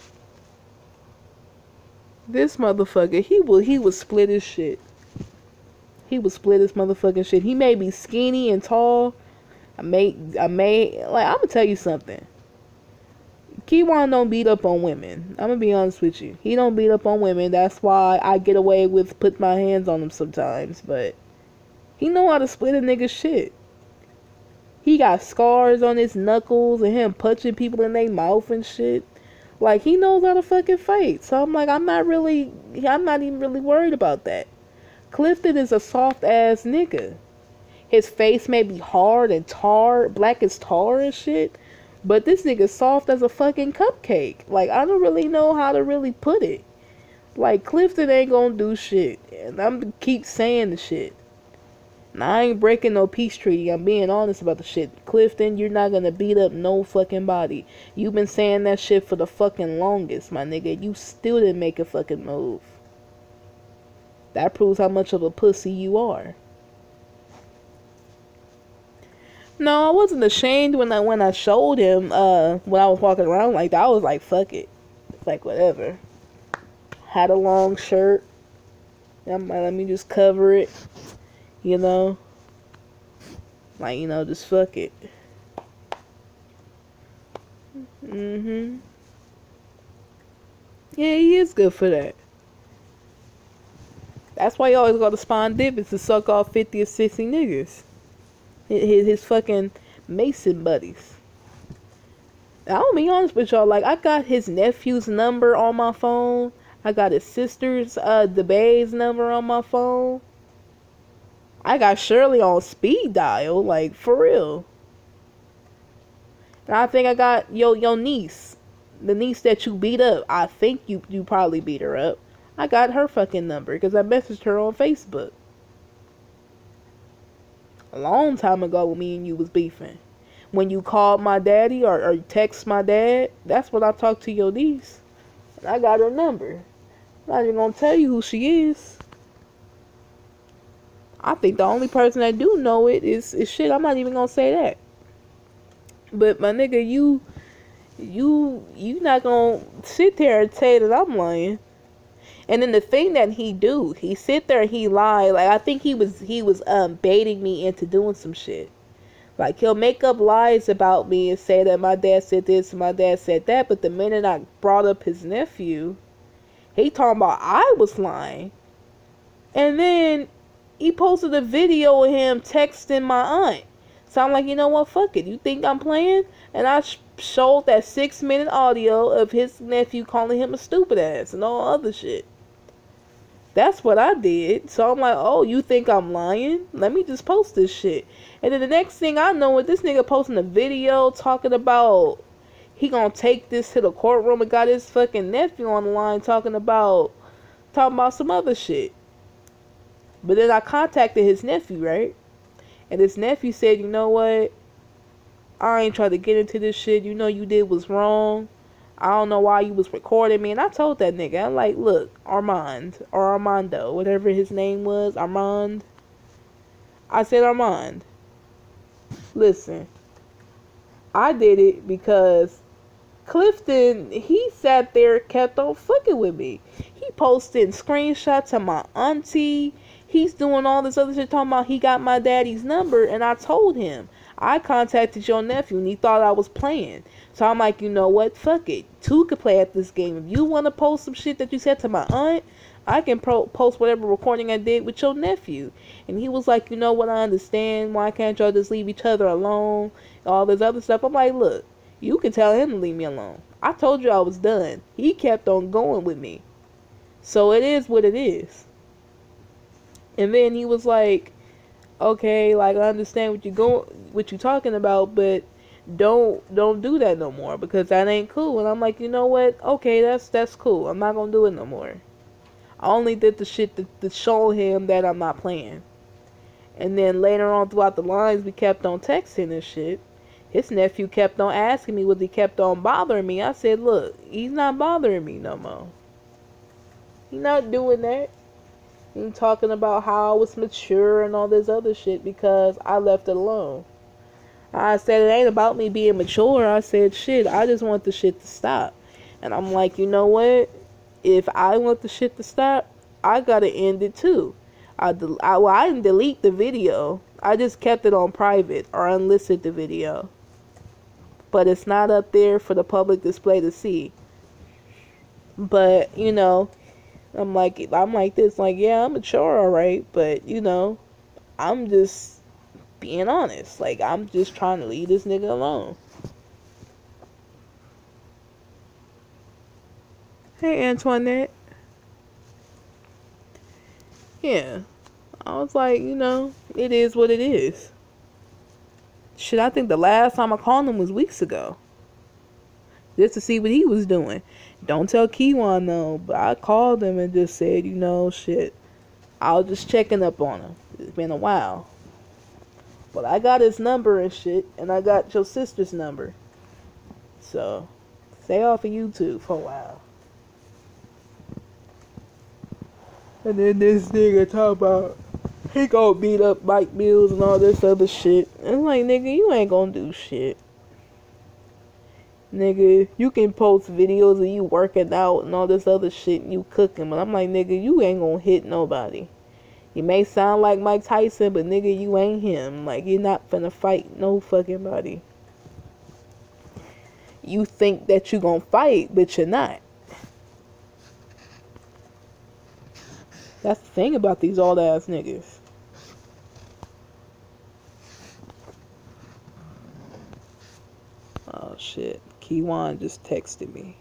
This motherfucker, he will split his shit. He will split his motherfucking shit. He may be skinny and tall. I may, like, I'm gonna tell you something. Keywan don't beat up on women. I'm gonna be honest with you. He don't beat up on women. That's why I get away with putting my hands on him sometimes. But he know how to split a nigga's shit. He got scars on his knuckles and him punching people in their mouth and shit. Like, he knows how to fucking fight. So I'm like, I'm not even really worried about that. Clifton is a soft ass nigga. His face may be hard and tar, black as tar and shit. But this nigga soft as a fucking cupcake. Like, I don't really know how to really put it. Like, Clifton ain't gonna do shit. And I'm gonna keep saying the shit. And I ain't breaking no peace treaty. I'm being honest about the shit. Clifton, you're not gonna beat up no fucking body. You've been saying that shit for the fucking longest, my nigga. You still didn't make a fucking move. That proves how much of a pussy you are. No, I wasn't ashamed when I showed him when I was walking around like that. I was like, fuck it. It's like whatever. Had a long shirt. I'm like, let me just cover it, you know? Like, just fuck it. Mhm. Yeah, he is good for that. That's why he always go to Spawn Divots to suck off 50 or 60 niggas. His fucking Mason buddies. I'll be honest with y'all, like, I got his nephew's number on my phone. I got his sister's, the Bay's number on my phone. I got Shirley on speed dial, like, for real. And I think I got your niece. The niece that you beat up. I think you probably beat her up. I got her fucking number because I messaged her on Facebook. A long time ago when me and you was beefing. When you called my daddy or text my dad, that's when I talked to your niece. And I got her number. I'm not even gonna tell you who she is. I think the only person that do know it is shit. I'm not even gonna say that. But my nigga, you not gonna sit there and say that I'm lying. And then the thing that he sit there and he lie. Like I think he was baiting me into doing some shit. Like he'll make up lies about me and say that my dad said this and my dad said that. But the minute I brought up his nephew, he talking about I was lying. And then he posted a video of him texting my aunt. So I'm like, you know what? Fuck it. You think I'm playing? And I showed that 6-minute audio of his nephew calling him a stupid ass and all other shit. That's what I did. So I'm like, oh, you think I'm lying? Let me just post this shit. And then the next thing I know is this nigga posting a video talking about he gonna take this to the courtroom and got his fucking nephew on the line talking about some other shit. But then I contacted his nephew, right? And his nephew said, you know what? I ain't trying to get into this shit. You know you did was wrong. I don't know why you was recording me. And I told that nigga, I'm like, look, Armand, or Armando, whatever his name was, Armand. I said, Armand, listen, I did it because Clifton, he sat there, kept on fucking with me. He posted screenshots of my auntie. He's doing all this other shit talking about he got my daddy's number, and I told him I contacted your nephew and he thought I was playing. So I'm like, you know what? Fuck it. Two could play at this game. If you want to post some shit that you said to my aunt, I can post whatever recording I did with your nephew. And he was like, you know what? I understand. Why can't y'all just leave each other alone? All this other stuff. I'm like, look, you can tell him to leave me alone. I told you I was done. He kept on going with me. So it is what it is. And then he was like, okay, like I understand what you talking about, but don't do that no more because that ain't cool. And I'm like, you know what? Okay, that's cool. I'm not gonna do it no more. I only did the shit to show him that I'm not playing. And then later on throughout the lines, we kept on texting and shit. His nephew kept on asking me what he kept on bothering me. I said, look, he's not bothering me no more. He's not doing that. And talking about how I was mature and all this other shit because I left it alone. I said it ain't about me being mature. I said shit, I just want the shit to stop. And I'm like, you know what? If I want the shit to stop, I gotta end it too. I didn't delete the video. I just kept it on private or unlisted the video. But it's not up there for the public display to see. But, I'm like this, like, yeah, I'm mature, alright, but, I'm just being honest. Like, I'm just trying to leave this nigga alone. Hey, Antoinette. Yeah. I was like, it is what it is. Shit, I think the last time I called him was weeks ago. Just to see what he was doing. Don't tell Kiwan though, but I called him and just said, shit, I was just checking up on him. It's been a while. But I got his number and shit, and I got your sister's number. So, stay off of YouTube for a while. And then this nigga talk about He go beat up Mike Mills and all this other shit. And I'm like, nigga, you ain't gonna do shit. Nigga, you can post videos of you working out and all this other shit and you cooking, but I'm like, nigga, you ain't gonna hit nobody. You may sound like Mike Tyson, but nigga, you ain't him. Like, you're not finna fight no fucking body. You think that you gonna fight, but you're not. That's the thing about these old ass niggas. Oh shit. Keywan just texted me.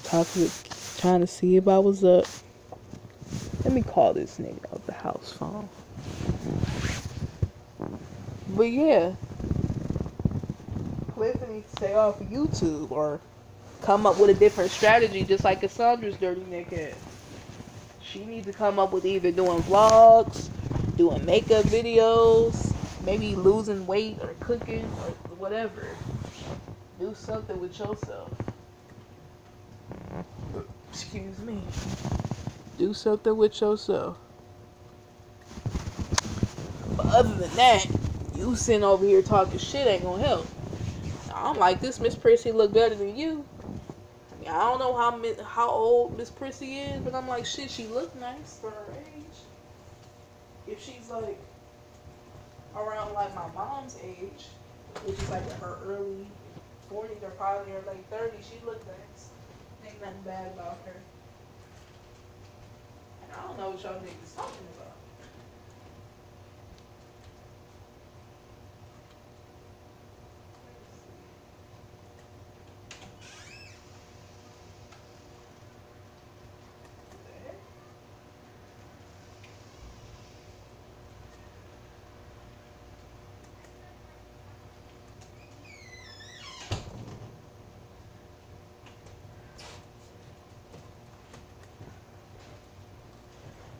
Trying to see if I was up. Let me call this nigga off the house phone. But yeah. Cliff needs to stay off of YouTube or come up with a different strategy just like Cassandra's dirty neckhead. She needs to come up with either doing vlogs, doing makeup videos, maybe losing weight or cooking or whatever. Do something with yourself. Excuse me. Do something with yourself. But other than that, you sitting over here talking shit ain't gonna help. I'm like, this Miss Prissy look better than you. I mean, I don't know how old Miss Prissy is, but I'm like, shit, she look nice for her age. If she's like around like my mom's age, which is like in her early 40s or probably her late 30s, she look nice. Ain't nothing bad about her. And I don't know what y'all niggas talking about.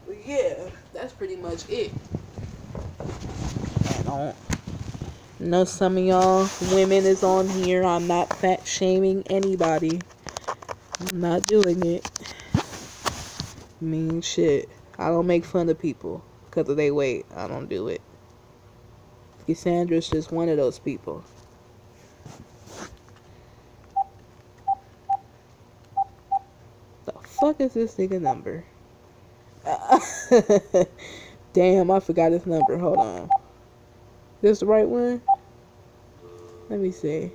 But yeah, that's pretty much it. I don't know some of y'all women is on here. I'm not fat shaming anybody. I'm not doing it. I mean, shit. I don't make fun of people because of their weight. I don't do it. Cassandra's just one of those people. The fuck is this nigga number? Damn, I forgot his number. Hold on. This the right one? Let me see.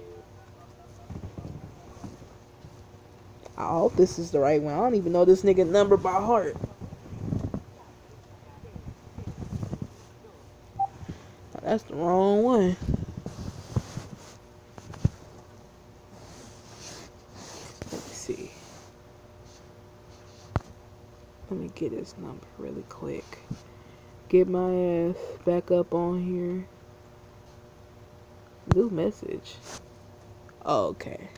I hope this is the right one. I don't even know this nigga number by heart. That's the wrong one. Let me see. Let me get his number really quick. Get my ass back up on here. New message. Oh, okay.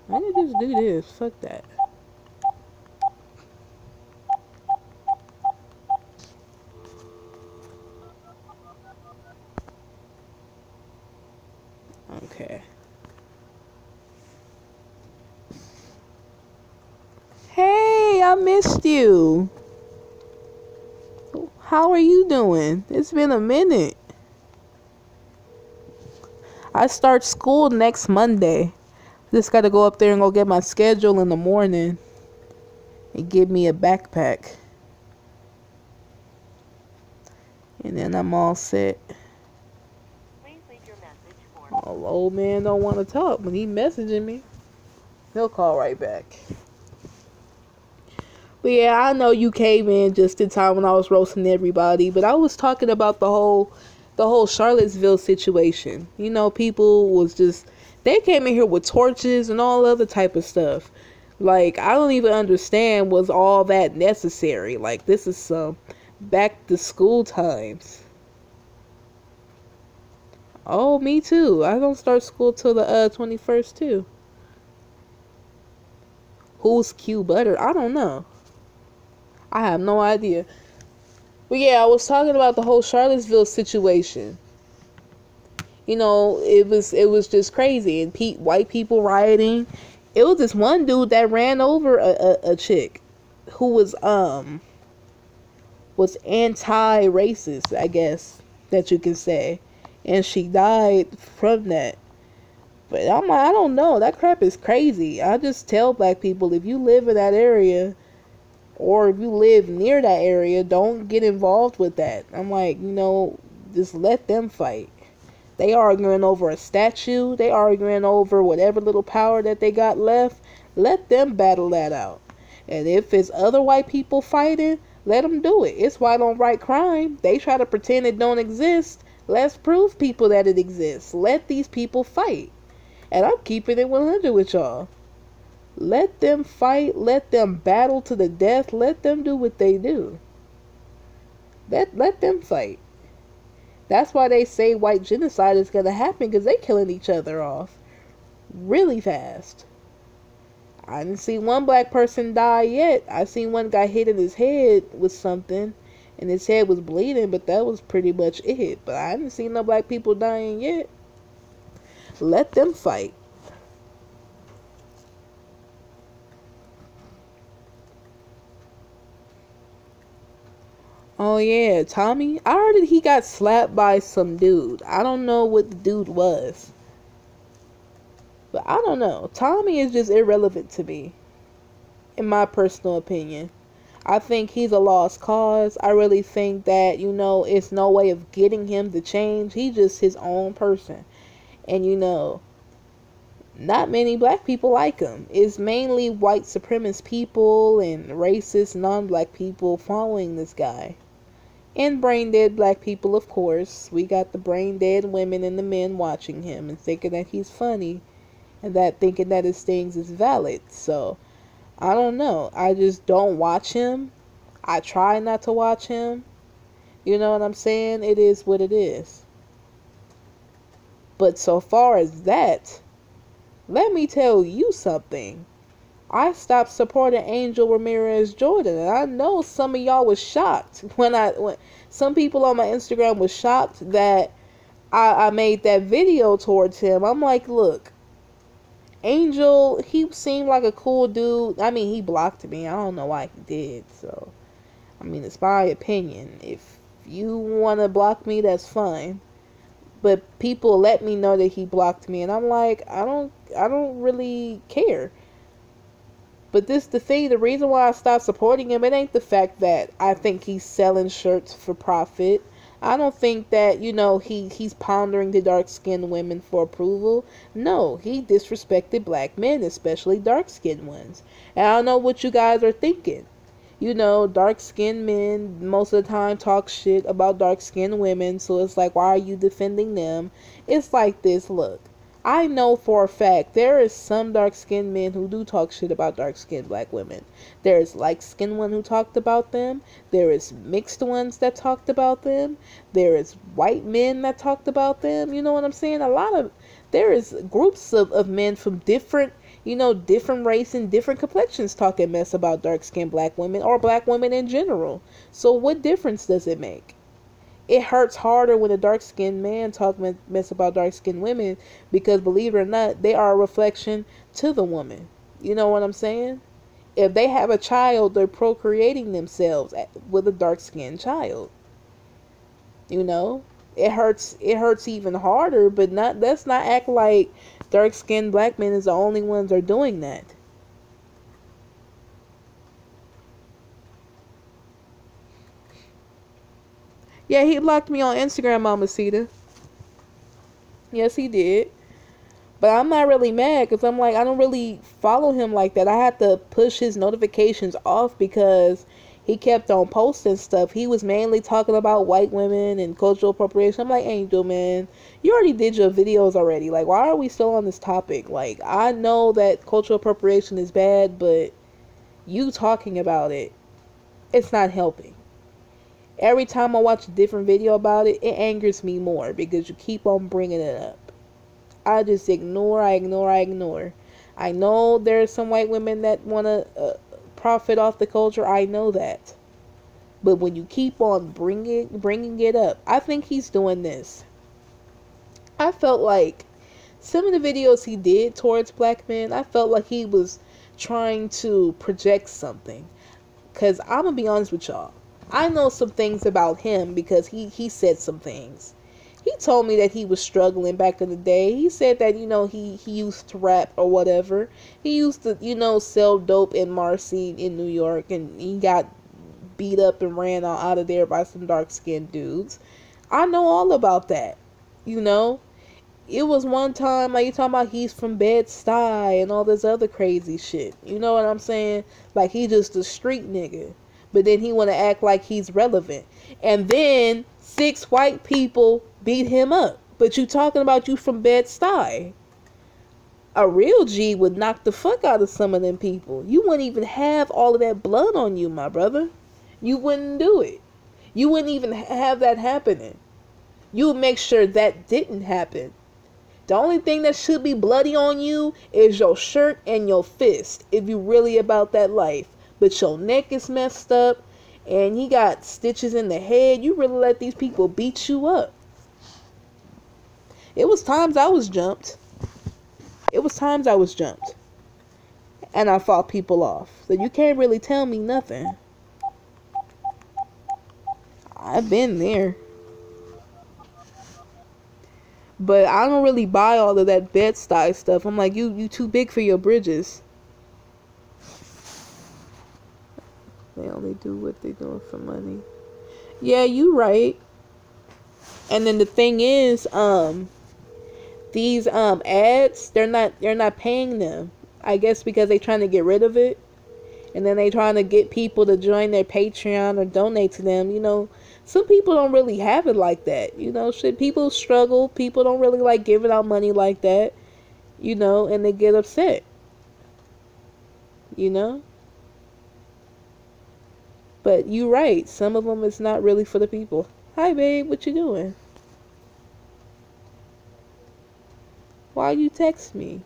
I can just do this. Fuck that. Okay. Hey, I missed you. How are you doing? It's been a minute. I start school next Monday. Just gotta go up there and go get my schedule in the morning and give me a backpack. And then I'm all set. Oh, old man don't want to talk, but he messaging me. He'll call right back. But yeah, I know you came in just in time when I was roasting everybody, but I was talking about the whole Charlottesville situation. You know, people was just, they came in here with torches and all other type of stuff. Like, I don't even understand, was all that necessary? Like, this is some back to school times. Oh, me too. I don't start school till the 21st too. Who's Q Butter? I don't know. I have no idea. But yeah, I was talking about the whole Charlottesville situation. You know, it was just crazy, and white people rioting. It was this one dude that ran over a chick. was anti-racist, I guess that you can say, and she died from that. But I'm like, I don't know. That crap is crazy. I just tell black people, if you live in that area or if you live near that area, don't get involved with that. I'm like, just let them fight. They arguing over a statue. They arguing over whatever little power that they got left. Let them battle that out. And if it's other white people fighting, let them do it. It's white on right crime. They try to pretend it don't exist. Let's prove people that it exists. Let these people fight. And I'm keeping it 100 with y'all. Let them fight. Let them battle to the death. Let them do what they do. Let them fight. That's why they say white genocide is going to happen, because they killing each other off really fast. I didn't see one black person die yet. I seen one guy hit in his head with something, and his head was bleeding, but that was pretty much it. But I didn't see no black people dying yet. Let them fight. Oh yeah, Tommy. I heard that he got slapped by some dude. I don't know what the dude was. But I don't know. Tommy is just irrelevant to me, in my personal opinion. I think he's a lost cause. I really think that, it's no way of getting him to change. He's just his own person. And, not many black people like him. It's mainly white supremacist people and racist non-black people following this guy. And brain dead black people, of course. We got the brain dead women and the men watching him and thinking that he's funny, and that thinking that his things is valid. So I don't know. I just don't watch him. I try not to watch him. You know what I'm saying? It is what it is. But so far as that, let me tell you something. I stopped supporting Angel Ramirez Jordan, and I know some of y'all was shocked when some people on my Instagram was shocked that I made that video towards him. I'm like, look, Angel, he seemed like a cool dude. I mean, he blocked me. I don't know why he did. So, I mean, it's my opinion. If you want to block me, that's fine. But people let me know that he blocked me, and I'm like, I don't really care. But the reason why I stopped supporting him, it ain't the fact that I think he's selling shirts for profit. I don't think that, he's pondering the dark-skinned women for approval. No, he disrespected black men, especially dark-skinned ones. And I don't know what you guys are thinking. Dark-skinned men most of the time talk shit about dark-skinned women, so it's like, why are you defending them? It's like this, look. I know for a fact there is some dark-skinned men who do talk shit about dark-skinned black women. There is light-skinned one who talked about them. There is mixed ones that talked about them. There is white men that talked about them. You know what I'm saying? There is groups of men from different race and different complexions talking mess about dark-skinned black women or black women in general. So what difference does it make? It hurts harder when a dark-skinned man talk mess about dark-skinned women, because believe it or not, they are a reflection to the woman. You know what I'm saying? If they have a child, they're procreating themselves with a dark-skinned child. It hurts even harder, but let's not act like dark-skinned black men is the only ones are doing that. Yeah, he blocked me on Instagram, Mamacita. Yes, he did. But I'm not really mad, because I'm like, I don't really follow him like that. I had to push his notifications off because he kept on posting stuff. He was mainly talking about white women and cultural appropriation. I'm like, Angel, man, you already did your videos already. Like, why are we still on this topic? Like, I know that cultural appropriation is bad, but you talking about it, it's not helping. Every time I watch a different video about it, it angers me more because you keep on bringing it up. I just ignore. I know there's some white women that want to profit off the culture. I know that. But when you keep on bringing it up, I think he's doing this. I felt like some of the videos he did towards black men, I felt like he was trying to project something. Because I'm going to be honest with y'all. I know some things about him because he said some things. He told me that he was struggling back in the day. He said that, he used to rap or whatever. He used to, sell dope in Marcy in New York. And he got beat up and ran out of there by some dark-skinned dudes. I know all about that. It was one time, like, you talking about he's from Bed-Stuy and all this other crazy shit. You know what I'm saying? Like, he just a street nigga. But then he want to act like he's relevant. And then 6 white people beat him up. But you talking about you from Bed-Stuy. A real G would knock the fuck out of some of them people. You wouldn't even have all of that blood on you, my brother. You wouldn't do it. You wouldn't even have that happening. You would make sure that didn't happen. The only thing that should be bloody on you is your shirt and your fist, if you really about that life. But your neck is messed up, and you got stitches in the head. You really let these people beat you up. It was times I was jumped. And I fought people off. So you can't really tell me nothing. I've been there. But I don't really buy all of that Bed-Stuy stuff. I'm like, you too big for your bridges. They only do what they doing for money. Yeah, you right. And then the thing is, these ads, they're not paying them. I guess because they trying to get rid of it. And then they trying to get people to join their Patreon or donate to them. Some people don't really have it like that. Shit, people struggle. People don't really like giving out money like that. And they get upset. But you right. Some of them is not really for the people. Hi, babe. What you doing? Why you text me?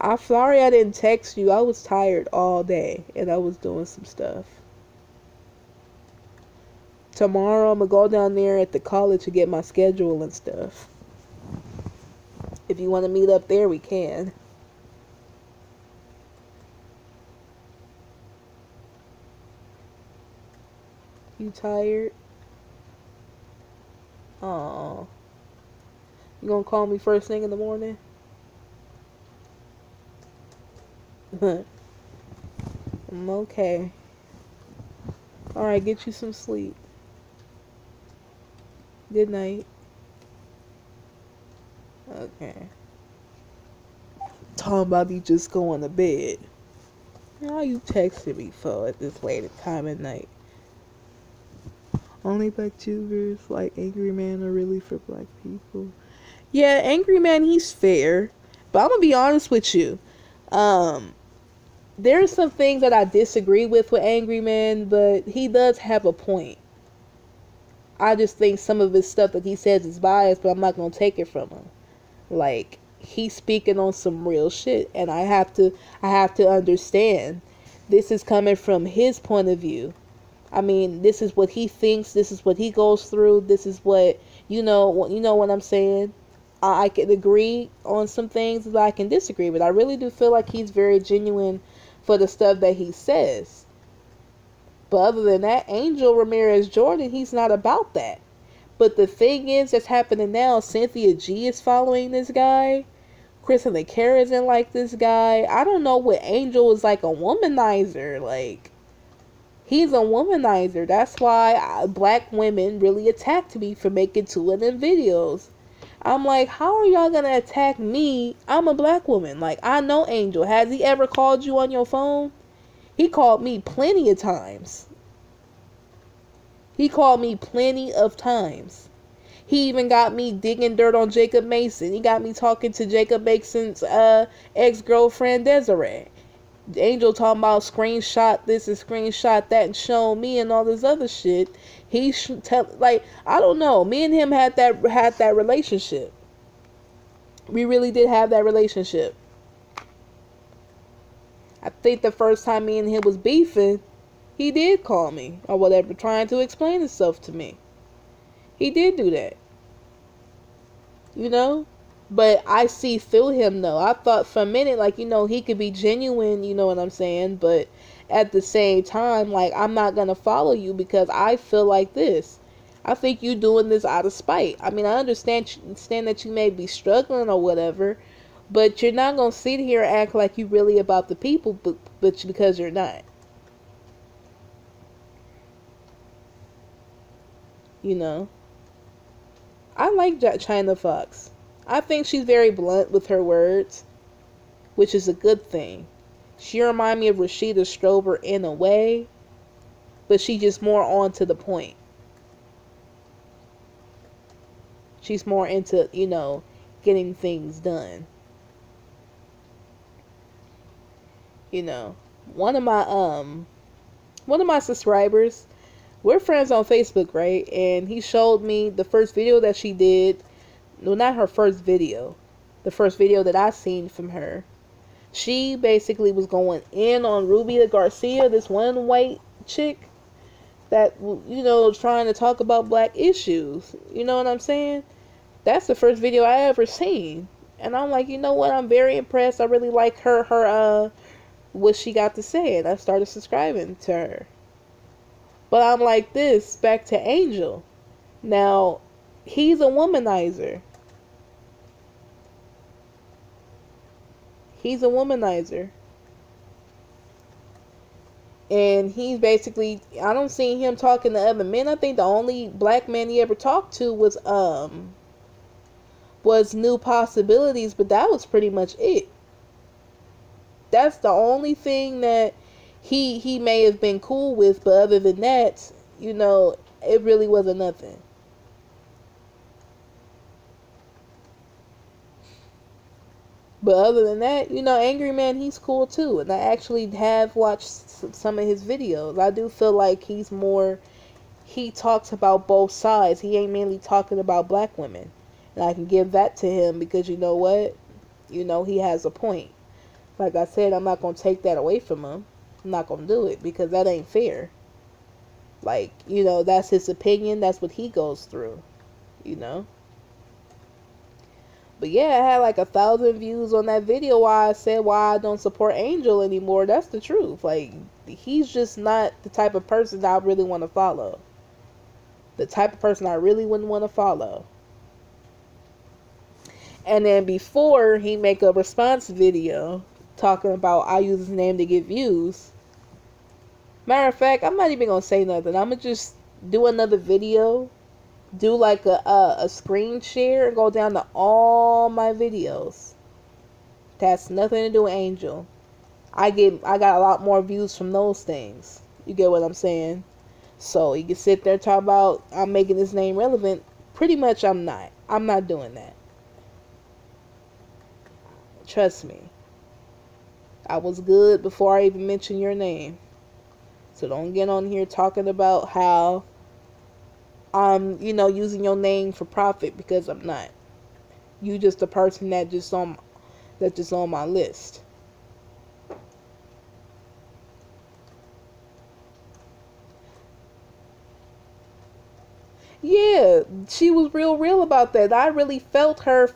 I'm sorry I didn't text you. I was tired all day and I was doing some stuff. Tomorrow I'm going to go down there at the college to get my schedule and stuff. If you want to meet up there, we can. You tired? Aw. You going to call me first thing in the morning? I'm okay. Alright, get you some sleep. Good night. Okay. Talking about you just going to bed. How you texting me for at this late time at night? Only black tubers like Angry Man are really for black people. Yeah, Angry Man, he's fair. But I'm gonna be honest with you. There's some things that I disagree with Angry Man, but he does have a point. I just think some of his stuff that he says is biased, but I'm not gonna take it from him. Like, he's speaking on some real shit, and I have to understand. This is coming from his point of view. I mean, this is what he thinks. This is what he goes through. This is what you know what I'm saying. I can agree on some things that I can disagree with. I really do feel like he's very genuine for the stuff that he says. But other than that, Angel Ramirez Jordan, he's not about that. But the thing is that's happening now, Cynthia G is following this guy. Kristen LeCare isn't like this guy. I don't know what Angel is like, a womanizer. Like, he's a womanizer. That's why black women really attacked me for making 2 of them videos. I'm like, how are y'all gonna attack me? I'm a black woman. Like, I know Angel. Has he ever called you on your phone? He called me plenty of times. He called me plenty of times. He even got me digging dirt on Jacob Mason. He got me talking to Jacob Mason's ex-girlfriend Desiree. Angel talking about screenshot this and screenshot that and show me and all this other shit. He should tell, like, I don't know. Me and him had that relationship. We really did have that relationship. I think the first time me and him was beefing, he did call me or whatever, trying to explain himself to me. He did do that. You know? But I see through him though. I thought for a minute, like, he could be genuine, you know what I'm saying? But at the same time, like, I'm not gonna follow you because I feel like this. I think you doing this out of spite. I mean, I understand that you may be struggling or whatever, but you're not gonna sit here and act like you really about the people, but because you're not. You know, I like China Fox. I think she's very blunt with her words, which is a good thing. She reminds me of Rashida Strober in a way, but she's just more on to the point. She's more into, getting things done. You know, one of my subscribers, we're friends on Facebook, right? And he showed me the first video that she did. No, not her first video. The first video that I seen from her. She basically was going in on Rubia Garcia, this one white chick that, trying to talk about black issues. You know what I'm saying? That's the first video I ever seen. And I'm like, you know what? I'm very impressed. I really like her what she got to say. And I started subscribing to her. But I'm like this, back to Angel. Now, he's a womanizer. He's a womanizer. And he's basically, I don't see him talking to other men. I think the only black man he ever talked to was New Possibilities, but that was pretty much it. That's the only thing that he may have been cool with, but other than that, it really wasn't nothing. But other than that, Angry Man, he's cool too. And I actually have watched some of his videos. I do feel like he talks about both sides. He ain't mainly talking about black women. And I can give that to him because you know what? He has a point. Like I said, I'm not going to take that away from him. I'm not going to do it because that ain't fair. Like, that's his opinion. That's what he goes through, But yeah, I had like 1,000 views on that video why I said why I don't support Angel anymore. That's the truth. Like, he's just not the type of person that I really want to follow. The type of person I really wouldn't want to follow. And then before he make a response video talking about I use his name to get views. Matter of fact, I'm not even going to say nothing. I'm going to just do another video. Do like a screen share and go down to all my videos. That's nothing to do with Angel. I got a lot more views from those things. You get what I'm saying? So you can sit there and talk about I'm making this name relevant. Pretty much I'm not. I'm not doing that. Trust me. I was good before I even mentioned your name. So don't get on here talking about how I'm, using your name for profit because I'm not. You just a person that's just on my list. Yeah, she was real about that. I really felt how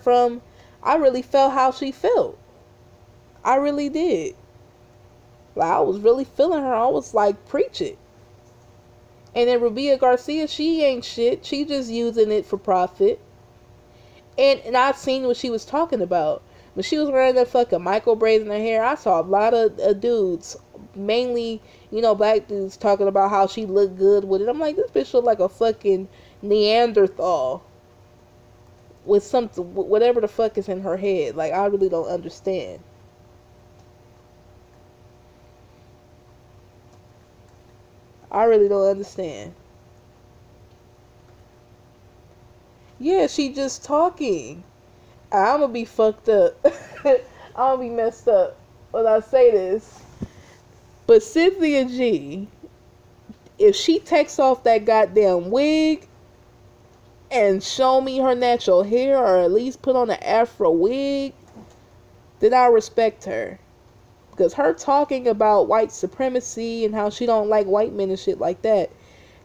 she felt. I really did. Like, I was really feeling her. I was like, preach it. And then Rubia Garcia, she ain't shit. She just using it for profit. And I seen what she was talking about. When she was wearing that fucking micro braids in her hair, I saw a lot of dudes, mainly, black dudes, talking about how she looked good with it. I'm like, this bitch look like a fucking Neanderthal with something, whatever the fuck is in her head. Like, I really don't understand. I really don't understand. Yeah, she just talking. I'm gonna be fucked up. I'm gonna be messed up when I say this. But Cynthia G, if she takes off that goddamn wig and show me her natural hair, or at least put on an afro wig, then I respect her. Because her talking about white supremacy and how she don't like white men and shit like that,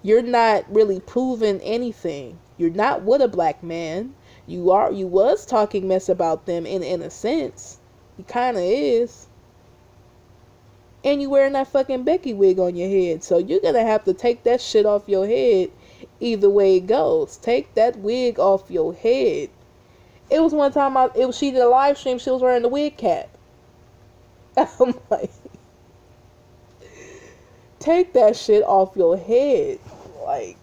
you're not really proving anything. You're not with a black man. You was talking mess about them in a sense. You kinda is. And you wearing that fucking Becky wig on your head. So you're gonna have to take that shit off your head either way it goes. Take that wig off your head. It was one time she did a live stream, she was wearing the wig cap. I'm like, take that shit off your head. Like,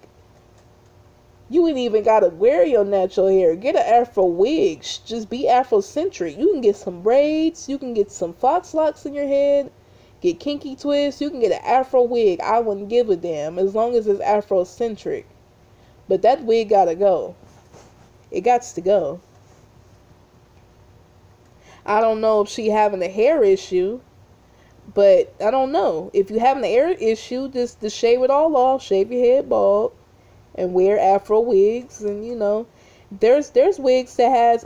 you ain't even gotta wear your natural hair. Get an afro wig. Just be Afrocentric. You can get some braids. You can get some fox locks in your head. Get kinky twists. You can get an afro wig. I wouldn't give a damn as long as it's Afrocentric. But that wig gotta go. It gots to go. I don't know if she having a hair issue, but I don't know. If you having an hair issue, just shave it all off. Shave your head bald. And wear afro wigs, and there's wigs that has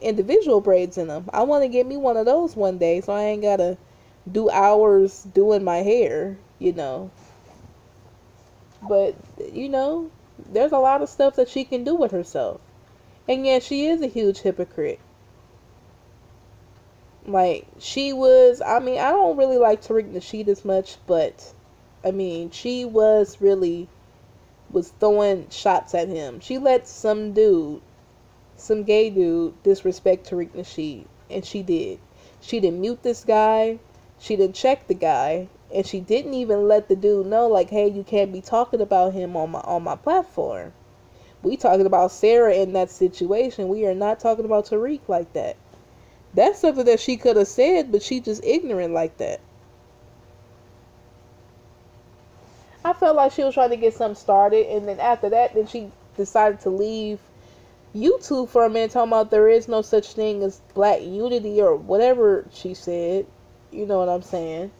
individual braids in them. I want to get me one of those one day, so I ain't gotta do hours doing my hair, But there's a lot of stuff that she can do with herself, and yeah, she is a huge hypocrite. Like she was. I mean, I don't really like Tariq Nasheed as much, but I mean, she was throwing shots at him. She let some gay dude, disrespect Tariq Nasheed, and she did. She didn't mute this guy. She didn't check the guy, and she didn't even let the dude know, like, hey, you can't be talking about him on my platform. We talking about Sarah in that situation. We are not talking about Tariq like that. That's something that she could have said, but she just ignorant like that. I felt like she was trying to get something started, and then after that, then she decided to leave YouTube for a minute, talking about there is no such thing as black unity or whatever she said. You know what I'm saying?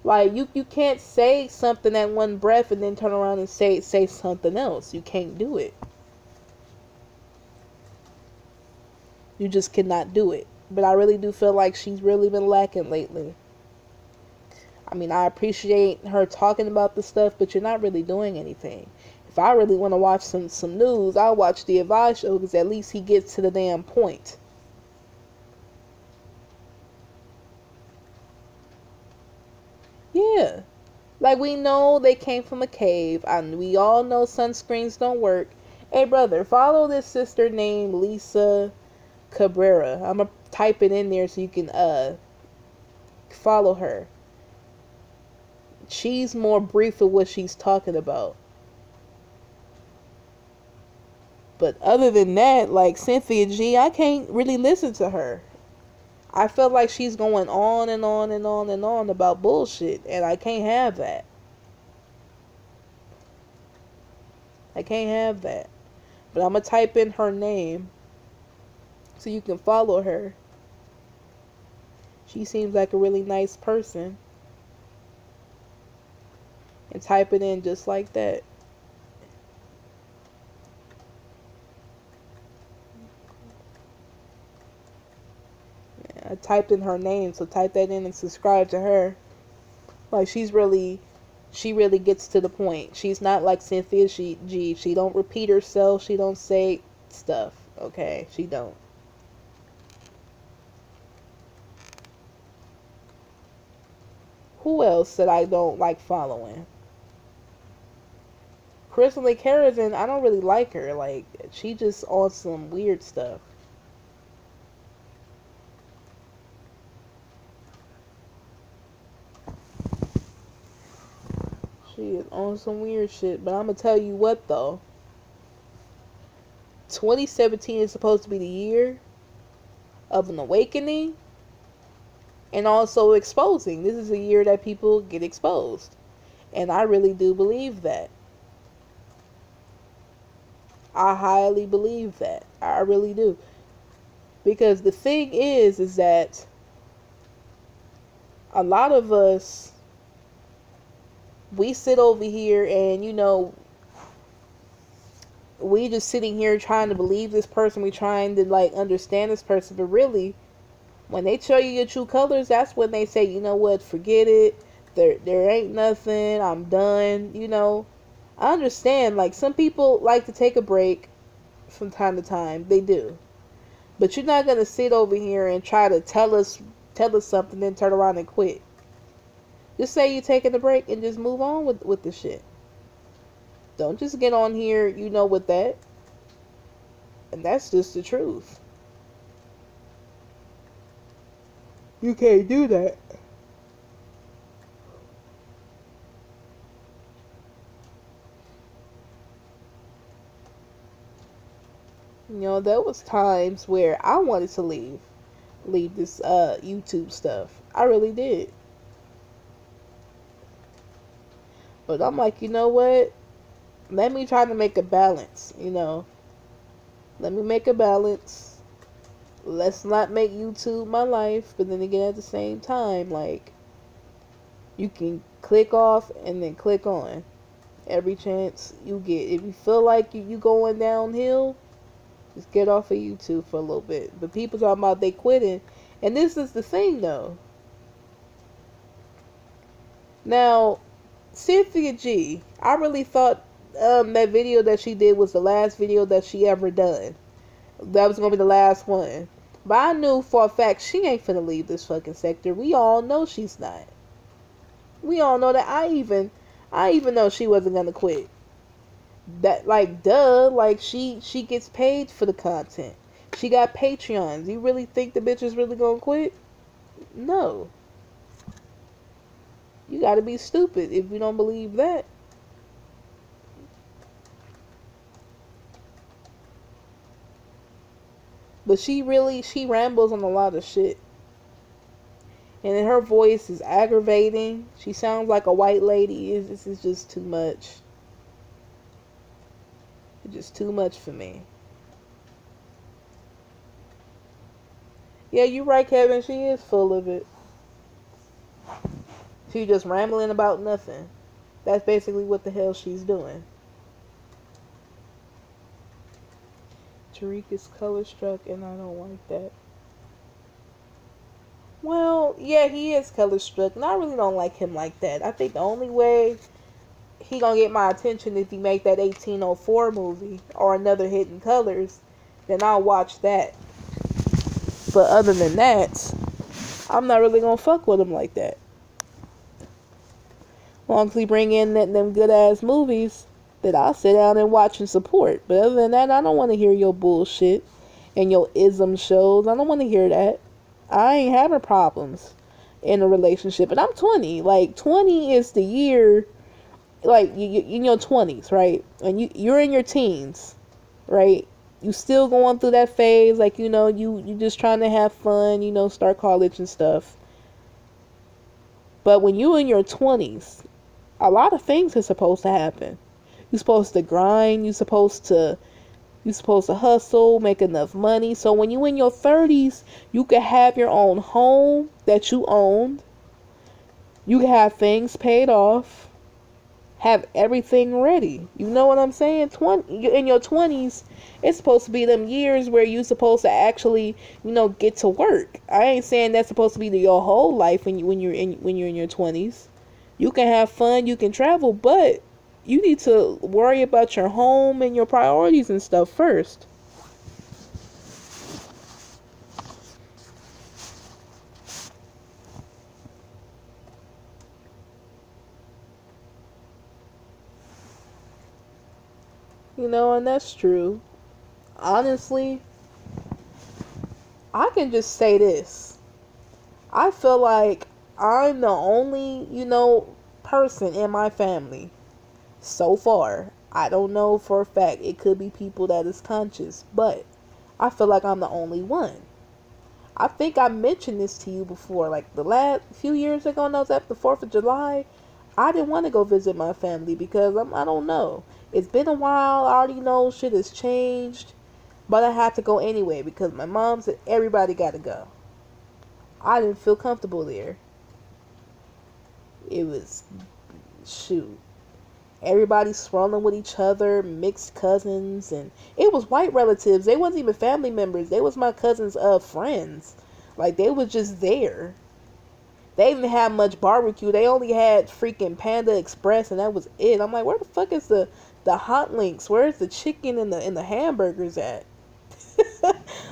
Like you can't say something at one breath and then turn around and say something else. You can't do it. You just cannot do it. But I really do feel like she's really been lacking lately. I mean, I appreciate her talking about the stuff, but you're not really doing anything. If I really want to watch some news, I'll watch the Advice Show, because at least he gets to the damn point. Yeah. Like, we know they came from a cave, and we all know sunscreens don't work. Hey, brother, follow this sister named Lisa Cabrera. I'm going to type it in there so you can follow her. She's more brief of what she's talking about. But other than that, like Cynthia G, I can't really listen to her. I feel like she's going on and on and on and on about bullshit, and I can't have that. I can't have that. But I'm going to type in her name so you can follow her. She seems like a really nice person. And type it in just like that. Yeah, I typed in her name, so type that in and subscribe to her. Like, she really gets to the point. She's not like Cynthia G. She don't repeat herself. She don't say stuff. Okay, she don't. Who else that I don't like following? Crystal Carrison, I don't really like her. Like, she just on some weird stuff. She is on some weird shit. But I'm going to tell you what, though. 2017 is supposed to be the year of an awakening and also exposing. This is a year that people get exposed. And I really do believe that. I highly believe that. I really do. Because the thing is that a lot of us, we sit over here and, we just sitting here trying to believe this person. We trying to, like, understand this person. But really, when they show you your true colors, that's when they say, you know what, forget it. There ain't nothing. I'm done. I understand. Like, some people like to take a break from time to time. They do. But you're not gonna sit over here and try to tell us something, then turn around and quit. Just say you're taking a break and just move on with the shit. Don't just get on here, with that. And that's just the truth. You can't do that. There was times where I wanted to leave this YouTube stuff. I really did. But I'm like, you know what? Let me try to make a balance, Let me make a balance. Let's not make YouTube my life, but then again at the same time, like, you can click off and then click on every chance you get. If you feel like you going downhill, just get off of YouTube for a little bit. But people talking about they quitting, and this is the thing though. Now, Cynthia G, I really thought that video that she did was the last video that she ever done. That was gonna be the last one. But I knew for a fact she ain't finna leave this fucking sector. We all know she's not. We all know that. I even know she wasn't gonna quit. That, like, duh, like, she gets paid for the content. She got Patreons. You really think the bitch is really gonna quit? No. You gotta be stupid if you don't believe that. But she rambles on a lot of shit. And then her voice is aggravating. She sounds like a white lady. This is just too much. It's just too much for me. Yeah, you're right, Kevin. She is full of it. She's just rambling about nothing. That's basically what the hell she's doing. Tariq is color struck, and I don't like that. Well, yeah, he is color struck, and I really don't like him like that. I think the only way he gonna get my attention if he make that 1804 movie or another Hidden Colors, then I'll watch that. But other than that, I'm not really gonna fuck with him like that. As long as he bring in them good ass movies that I'll sit down and watch and support. But other than that, I don't want to hear your bullshit and your ism shows. I don't want to hear that. I ain't having problems in a relationship, and I'm 20. Like, 20 is the year, like, you in your 20s, right? And you're in your teens, right? You still going through that phase, like, you just trying to have fun, start college and stuff. But when you in your 20s, a lot of things are supposed to happen. You're supposed to grind. You're supposed to hustle, make enough money. So when you in your 30s, you can have your own home that you own. You can have things paid off. Have everything ready. You know what I'm saying? In your 20s, it's supposed to be them years where you're supposed to actually, get to work. I ain't saying that's supposed to be your whole life when you're in your 20s. You can have fun, you can travel, but you need to worry about your home and your priorities and stuff first. And that's true. Honestly, I can just say this. I feel like I'm the only, person in my family so far. I don't know for a fact. It could be people that is conscious, but I feel like I'm the only one. I think I mentioned this to you before, like the last few years ago, and I was at the 4th of July. I didn't want to go visit my family because I don't know. It's been a while. I already know shit has changed, but I had to go anyway because my mom said everybody got to go. I didn't feel comfortable there. It was, shoot, everybody swirling with each other, mixed cousins, and it was white relatives. They wasn't even family members. They was my cousins' friends. Like, they was just there. They didn't have much barbecue. They only had freaking Panda Express, and that was it. I'm like, where the fuck is the the hot links? Where's the chicken and the hamburgers at?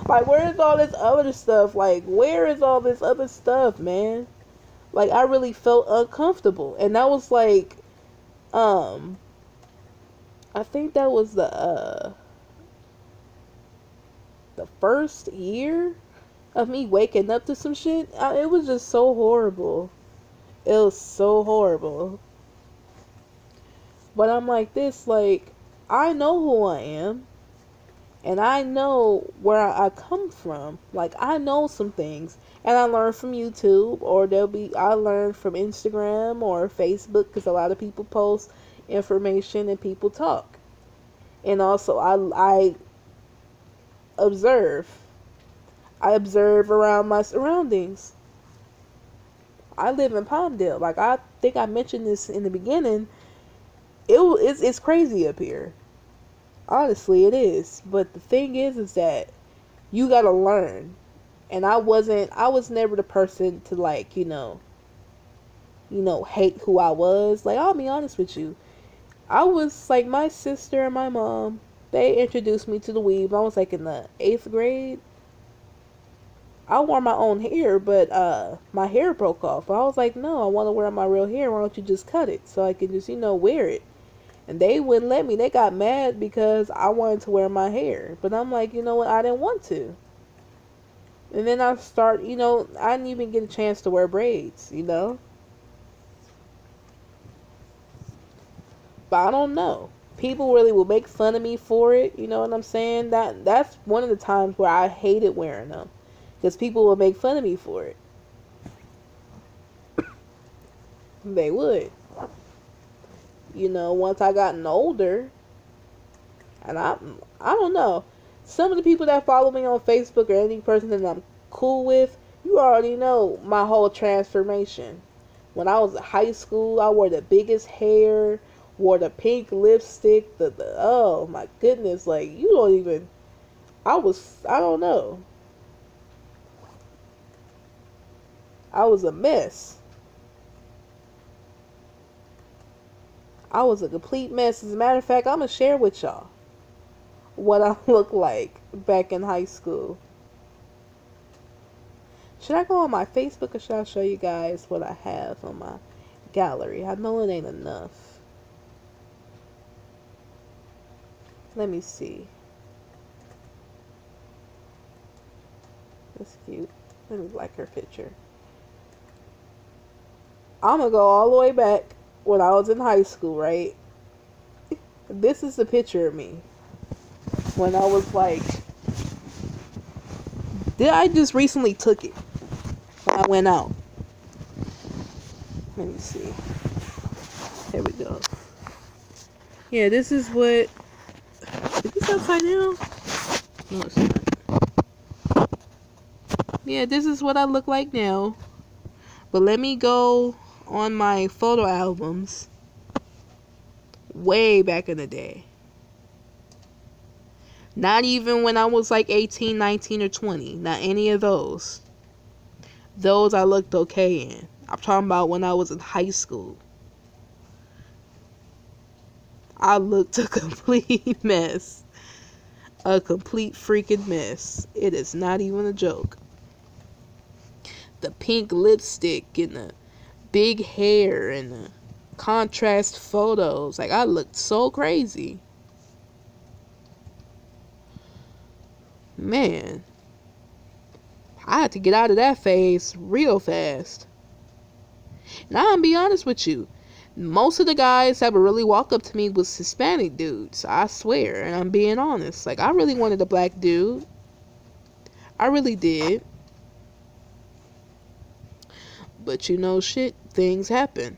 Like, where is all this other stuff? Like, where is all this other stuff, man? Like, I really felt uncomfortable. And that was like, um, I think that was the first year of me waking up to some shit. It was just so horrible. It was so horrible. But I'm like this, like, I know who I am. And I know where I come from. Like, I know some things. And I learned from YouTube, or I learned from Instagram or Facebook, because a lot of people post information and people talk. And also, I observe. I observe around my surroundings. I live in Palmdale. Like, I think I mentioned this in the beginning. It's crazy up here. Honestly, it is. But the thing is that you gotta learn. And I was never the person to, like, hate who I was. Like, I'll be honest with you. I was, like, my sister and my mom, they introduced me to the weave. I was, like, in the 8th grade. I wore my own hair, but my hair broke off. I was like, no, I want to wear my real hair. Why don't you just cut it so I can just, wear it? And they wouldn't let me. They got mad because I wanted to wear my hair. But I'm like, you know what? I didn't want to. And then I didn't even get a chance to wear braids. But I don't know. People really will make fun of me for it. You know what I'm saying? That's one of the times where I hated wearing them. Because people will make fun of me for it. They would. Once I gotten older, and I don't know. Some of the people that follow me on Facebook, or any person that I'm cool with, you already know my whole transformation. When I was in high school, I wore the biggest hair, wore the pink lipstick, the oh my goodness, like, you don't even, I don't know. I was a mess. I was a complete mess. As a matter of fact, I'm going to share with y'all what I look like back in high school. Should I go on my Facebook, or should I show you guys what I have on my gallery? I know it ain't enough. Let me see. That's cute. Let me like her picture. I'm going to go all the way back when I was in high school, right? This is the picture of me when I was like, I just recently took it when I went out. Let me see. There we go. Yeah, this is what, is this upside down? No, it's not. Yeah, this is what I look like now. But let me go on my photo albums way back in the day. Not even when I was like 18, 19, or 20. Not any of those. Those I looked okay in. I'm talking about when I was in high school. I looked a complete mess. A complete freaking mess. It is not even a joke. The pink lipstick and the big hair and the contrast photos. Like, I looked so crazy. Man. I had to get out of that phase real fast. Now, I'm gonna be honest with you. Most of the guys that would really walk up to me was Hispanic dudes. I swear. And I'm being honest. Like, I really wanted a black dude. I really did. But shit, things happen.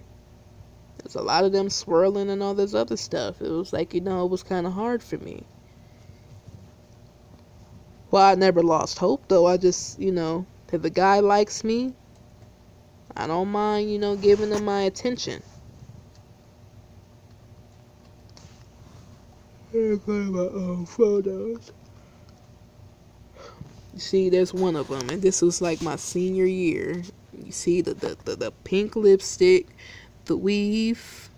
There's a lot of them swirling and all this other stuff. It was like, it was kind of hard for me. Well, I never lost hope, though. I just, if a guy likes me, I don't mind, giving him my attention. Here's my own photos. You see, there's one of them, and this was like my senior year. You see the pink lipstick, the weave.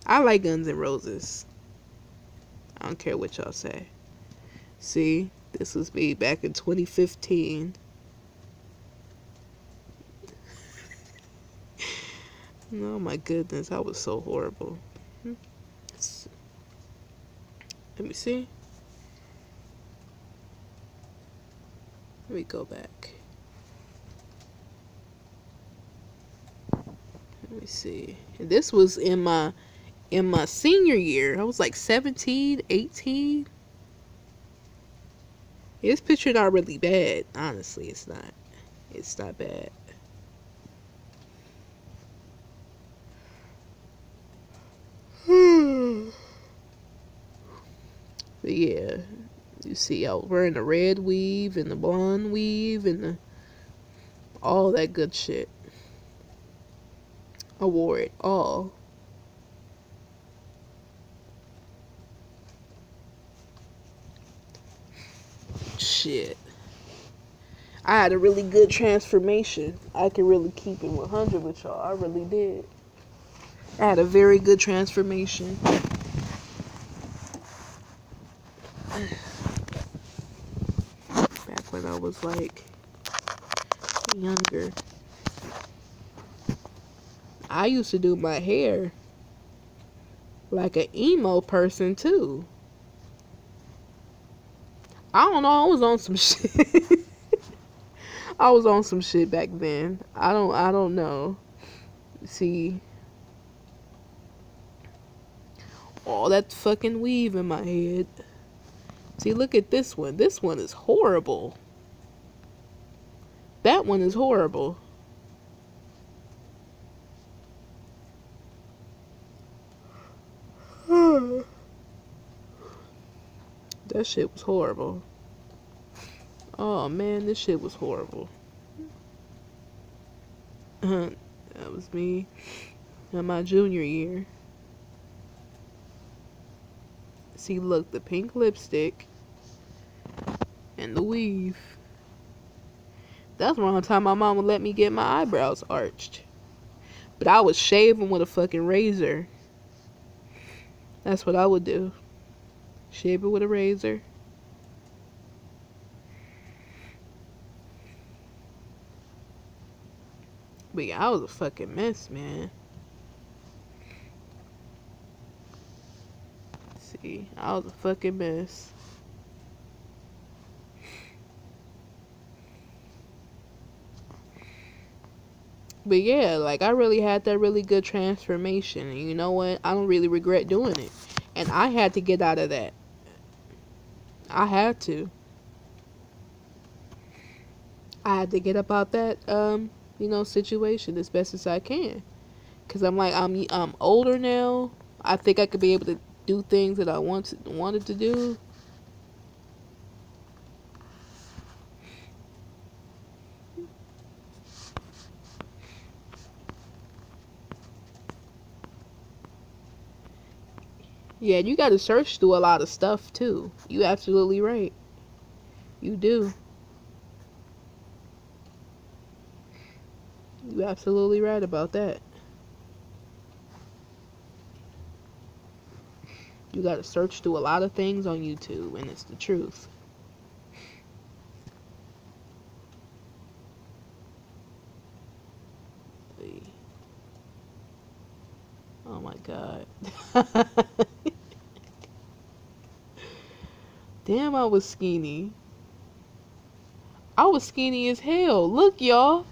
I like Guns N' Roses. I don't care what y'all say. See, this was me back in 2015. Oh my goodness, I was so horrible. Let me see. Let me go back. Let me see. This was in my senior year. I was like 17, 18. This picture not really bad. Honestly, it's not. It's not bad. But yeah, you see, I was wearing the red weave and the blonde weave and all that good shit. I wore it all. Shit. I had a really good transformation. I could really keep it 100 with y'all. I really did. I had a very good transformation. Back when I was like younger. I used to do my hair like an emo person too. I don't know, I was on some shit. I was on some shit back then. I don't know. See, all that fucking weave in my head. See, look at this one. This one is horrible. That one is horrible. That shit was horrible. Oh man, this shit was horrible. That was me in my junior year. See, look, the pink lipstick and the weave. That's around the time my mom would let me get my eyebrows arched. But I would shave them with a fucking razor. That's what I would do. Shave it with a razor. But yeah, I was a fucking mess, man. See, I was a fucking mess. But yeah, like I really had that really good transformation. And you know what? I don't really regret doing it. And I had to get out of that. I had to. I had to get up out that situation as best as I can. Cause I'm like I'm older now. I think I could be able to do things that I wanted to do. Yeah, and you got to search through a lot of stuff too. You absolutely right. You do. You absolutely right about that. You got to search through a lot of things on YouTube, and it's the truth. Oh my god. Damn, I was skinny. I was skinny as hell. Look, y'all.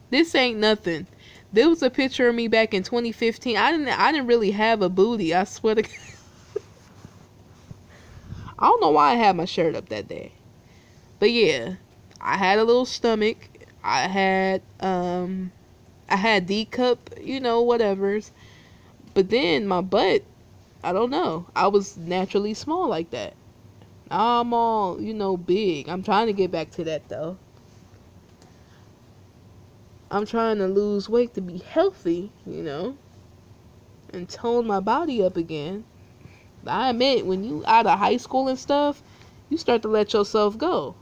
This ain't nothing. There was a picture of me back in 2015. I didn't really have a booty. I swear to God. I don't know why I had my shirt up that day. But yeah, I had a little stomach. I had D cup, whatever's. But then my butt, I don't know. I was naturally small like that. Now I'm all, big. I'm trying to get back to that though. I'm trying to lose weight to be healthy, and tone my body up again. I admit, when you out of high school and stuff, you start to let yourself go.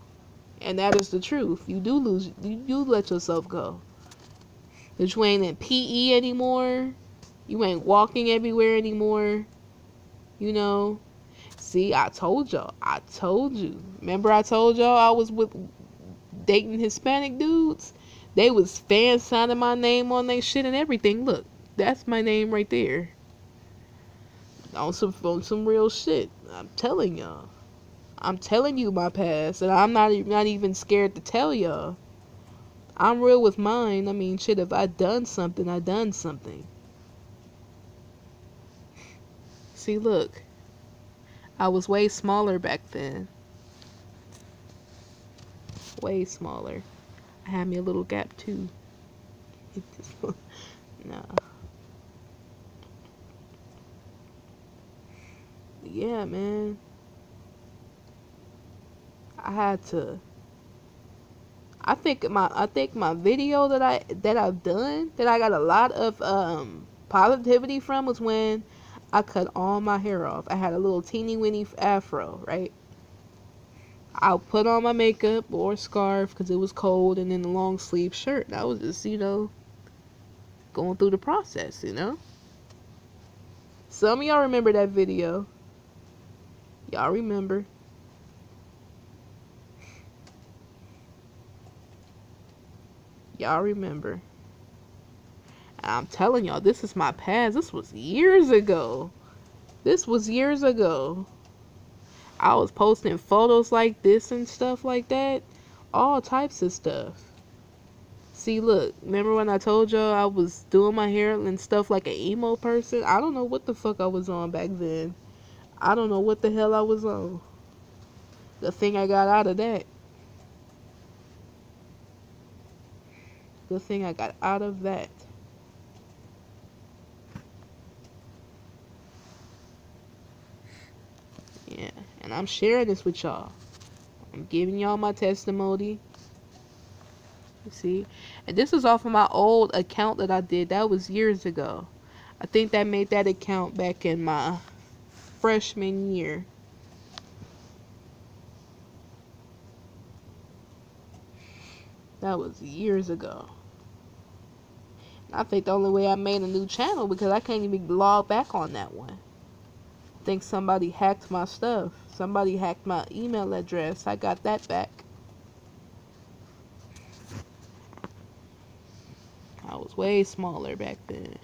And that is the truth. You let yourself go. But you ain't in PE anymore. You ain't walking everywhere anymore. You know. See, I told y'all. I told you. Remember I told y'all I was with dating Hispanic dudes? They was fan signing my name on their shit and everything. Look, that's my name right there. On some real shit. I'm telling y'all. I'm telling you my past, and I'm not even scared to tell y'all. I'm real with mine. I mean, shit, if I done something, I done something. See, look. I was way smaller back then. Way smaller. I had me a little gap too. Nah. Yeah, man. I had to. I think my video that I've done that I got a lot of positivity from was when I cut all my hair off. I had a little teeny weeny afro, right? I put on my makeup or scarf because it was cold, and then the long sleeve shirt. I was just, going through the process. Some of y'all remember that video. Y'all remember. Y'all remember. And I'm telling y'all, this is my past. This was years ago. This was years ago. I was posting photos like this and stuff like that. All types of stuff. See, look, remember when I told y'all I was doing my hair and stuff like an emo person? I don't know what the fuck I was on back then. I don't know what the hell I was on. The thing I got out of that. The thing I got out of that. Yeah, and I'm sharing this with y'all. I'm giving y'all my testimony. You see? And this is off of my old account that I did. That was years ago. I think that made that account back in my freshman year. That was years ago. I think the only way I made a new channel because I can't even log back on that one. I think somebody hacked my stuff. Somebody hacked my email address. I got that back. I was way smaller back then.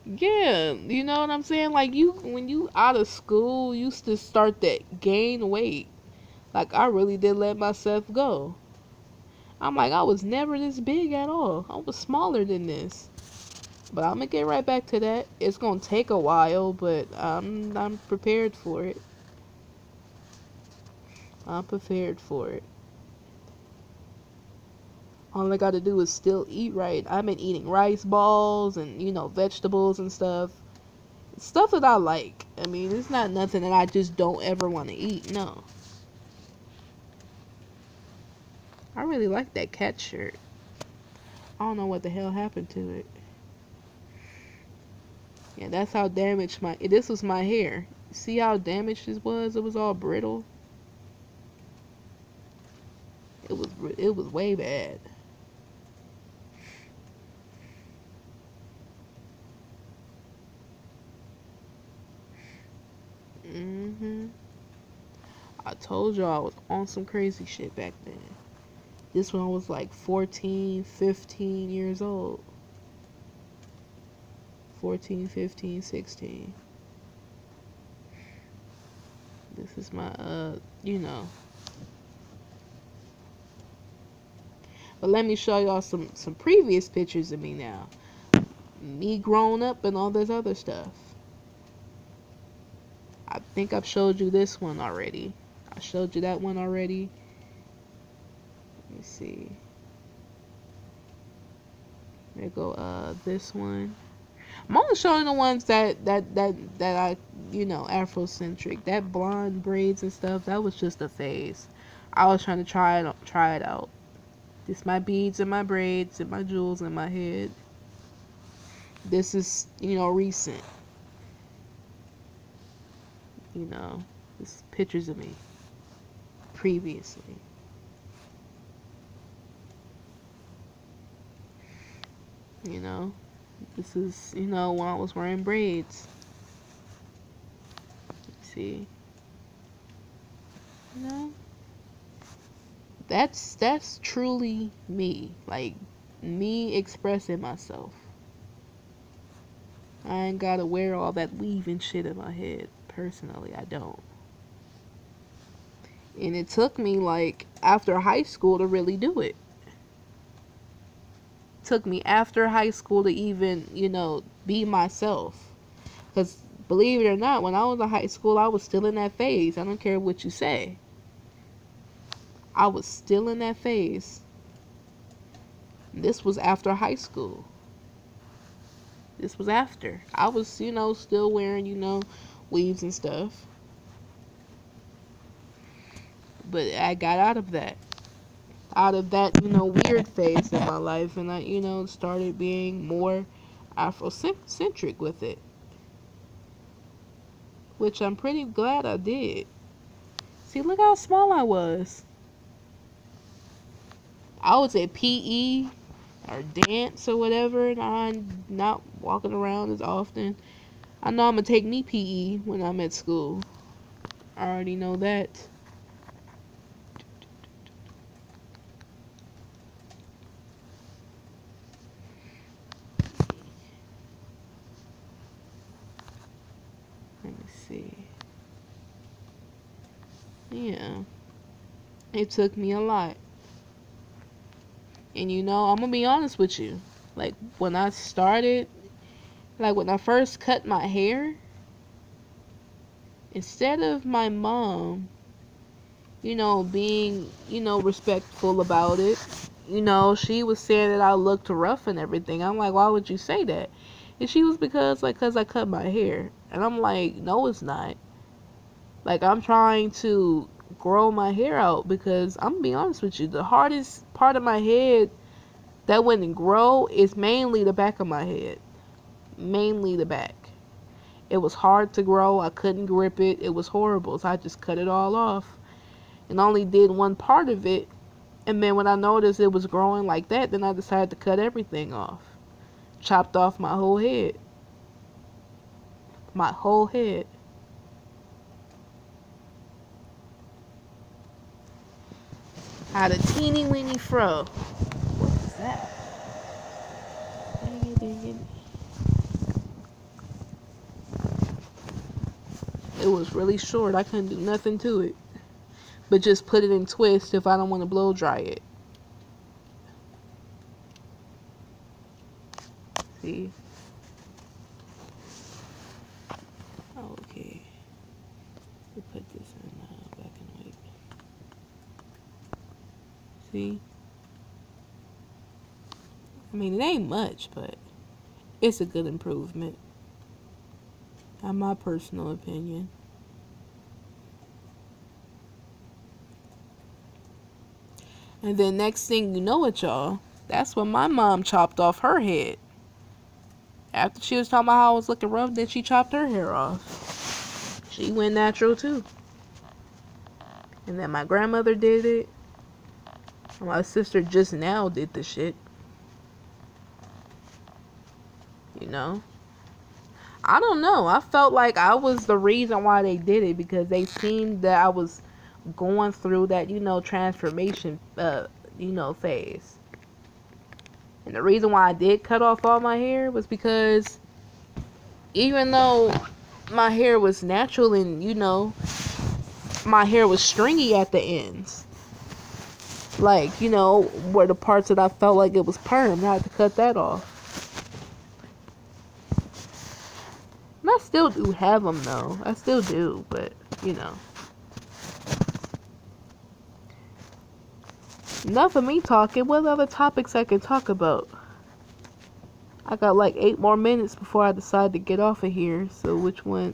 Yeah, you know what I'm saying? Like when you out of school, you used to start to gain weight. Like I really did let myself go. I'm like, I was never this big at all. I was smaller than this. But I'm gonna get right back to that. It's gonna take a while, but I'm prepared for it. I'm prepared for it. All I gotta do is still eat right. I've been eating rice balls and vegetables and stuff. Stuff that I like. I mean, it's not nothing that I just don't ever want to eat. No. I really like that cat shirt. I don't know what the hell happened to it. Yeah, that's how damaged this was my hair. See how damaged this was? It was all brittle. It was way bad. I told y'all I was on some crazy shit back then. This one was like 14, 15 years old. 14, 15, 16. This is my But let me show y'all some previous pictures of me now. Me grown up and all this other stuff. I think I've showed you this one already. I showed you that one already. Let me see. There go this one. I'm only showing the ones that I Afrocentric. That blonde braids and stuff, that was just a phase. I was trying to try it out. This my beads and my braids and my jewels in my head. This is, recent. This is pictures of me. previously. You know, this is, when I was wearing braids. See, you know, that's truly me, like me expressing myself. I ain't gotta wear all that weaving shit in my head. Personally, I don't. And it took me like after high school to really do it. Took me after high school to even, be myself. Because believe it or not, when I was in high school, I was still in that phase. I don't care what you say. I was still in that phase. This was after high school. This was after. I was, still wearing, weaves and stuff. But I got out of that. Out of that, weird phase in my life. And I, started being more Afrocentric with it. Which I'm pretty glad I did. See, look how small I was. I was at PE or dance or whatever, and I'm not walking around as often. I know I'm gonna take me PE when I'm at school. I already know that. Let me see. Yeah. It took me a lot. And I'm gonna be honest with you. Like when I started, like when I first cut my hair, instead of my mom, being, respectful about it, she was saying that I looked rough and everything. I'm like, why would you say that? And she was because I cut my hair. And I'm like, no, it's not. Like, I'm trying to grow my hair out because I'm gonna be honest with you, the hardest part of my head that wouldn't grow is mainly the back of my head. Mainly the back. It was hard to grow. I couldn't grip it. It was horrible. So I just cut it all off and only did one part of it. And then when I noticed it was growing like that, then I decided to cut everything off. Chopped off my whole head. My whole head. Had a teeny weeny fro. What was that? It was really short. I couldn't do nothing to it. But just put it in twist if I don't want to blow dry it. See? Okay. We put this in black and white. See? I mean, it ain't much, but it's a good improvement. In my personal opinion. And then next thing you know it, y'all, that's when my mom chopped off her head. After she was talking about how I was looking rough, then she chopped her hair off. She went natural too. And then my grandmother did it. My sister just now did the shit. I don't know. I felt like I was the reason why they did it because they seen that I was going through that, transformation, phase. And the reason why I did cut off all my hair was because even though my hair was natural and, my hair was stringy at the ends, like, where the parts that I felt like it was perm, I had to cut that off. And I still do have them though. I still do, but, Enough of me talking. What other topics I can talk about? I got like 8 more minutes before I decide to get off of here. So which one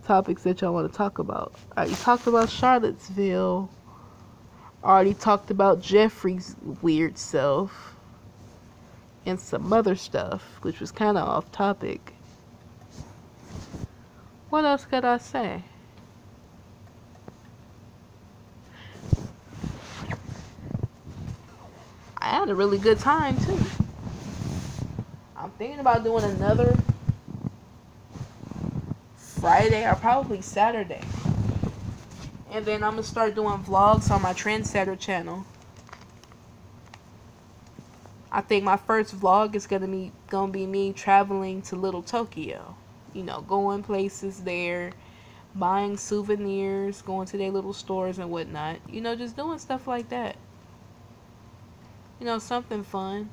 topics that y'all want to talk about? I already talked about Charlottesville. I already talked about Jeffrey's weird self. And some other stuff, which was kind of off topic. What else could I say? I had a really good time too. I'm thinking about doing another Friday or probably Saturday. And then I'm gonna start doing vlogs on my Trendsetter channel. I think my first vlog is gonna be me traveling to Little Tokyo. You know, going places there, buying souvenirs, going to their little stores and whatnot. You know, just doing stuff like that. You know, something fun.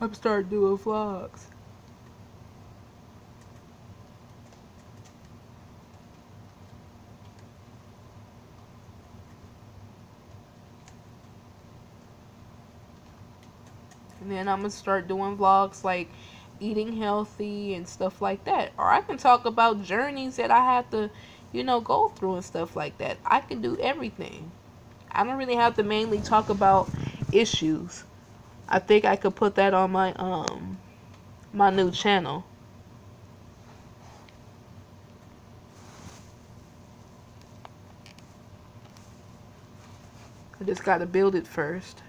I'm starting doing vlogs. And then I'm gonna start doing vlogs like eating healthy and stuff like that. Or I can talk about journeys that I had to, you know, go through and stuff like that. I can do everything. I don't really have to mainly talk about issues. I think I could put that on my new channel. I just gotta build it first.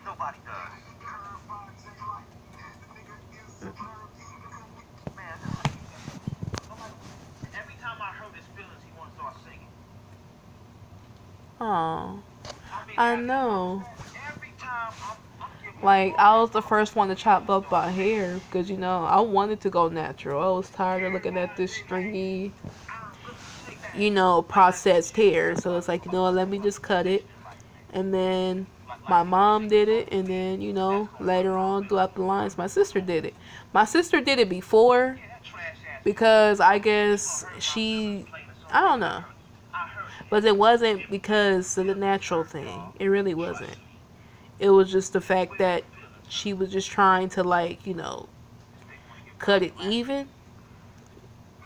Nobody does. Man, every time I hurt his feelings, he wants to start singing. Oh, I I mean, know. every time I'm giving Like, I was the first one to chop up my hair because, you know, I wanted to go natural. I was tired of looking at this stringy, you know, processed hair. So it's like, you know, let me just cut it. And then my mom did it. And then, you know, later on throughout the lines, my sister did it. My sister did it before because I guess I don't know. But it wasn't because of the natural thing. It really wasn't. It was just the fact that she was just trying to, like, you know, cut it even,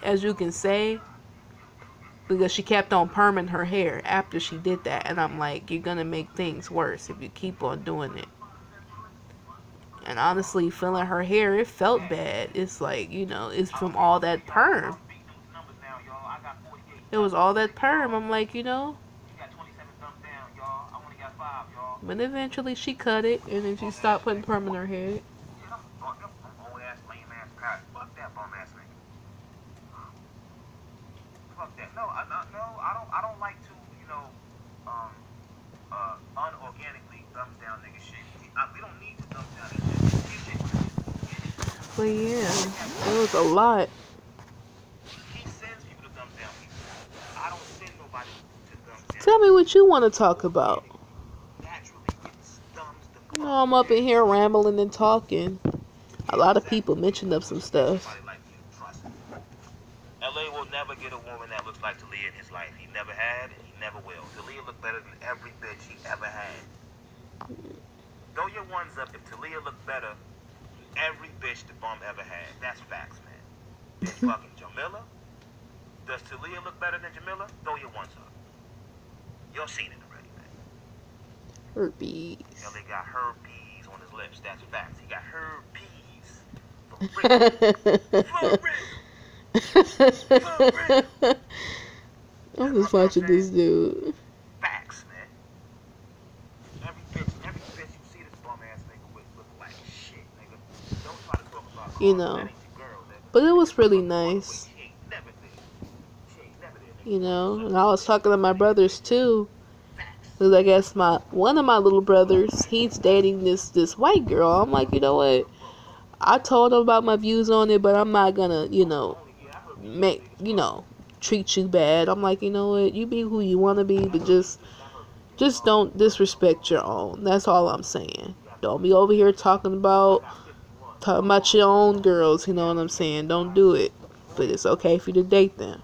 as you can say, because she kept on perming her hair after she did that. And I'm like, you're gonna make things worse if you keep on doing it. And honestly, feeling her hair, it felt bad. It's like, you know, it's from all that perm. It was all that perm. I'm like, you know. But eventually she cut it, and then she stopped putting perm in her head. I don't like to, um, unorganically thumbs down nigga shit. We don't need to thumbs down this shit. But yeah, it was a lot. He sends people to thumbs down people. I don't send nobody to thumbs down. Tell me what you want to talk about. Naturally, it's thumbs the You know, I'm up in here rambling and talking. A lot of people mentioned up some stuff. LA will never get a woman that looks like Tahliya in his life. He never had, and he never will. Tahliya looked better than every bitch he ever had. Throw your ones up if Tahliya looked better than every bitch the bum ever had. That's facts, man. And fucking Jamila. Does Tahliya look better than Jamila? Throw your ones up. Y'all seen it already, man. Herpes. You know, they got herpes on his lips. That's facts. He got herpes. For real. For real. I'm just watching this dude. Facts, man. Every bitch you see this bum ass nigga with look like shit, nigga. Don't try to talk about You know. But it was really nice. You know, and I was talking to my brothers too. Because I guess one of my little brothers, he's dating this white girl. I'm like, you know what? I told him about my views on it, but I'm not gonna, you know, treat you bad. I'm like, you know what? You be who you want to be, but just don't disrespect your own. That's all I'm saying. Don't be over here talking about your own girls. You know what I'm saying? Don't do it. But it's okay for you to date them.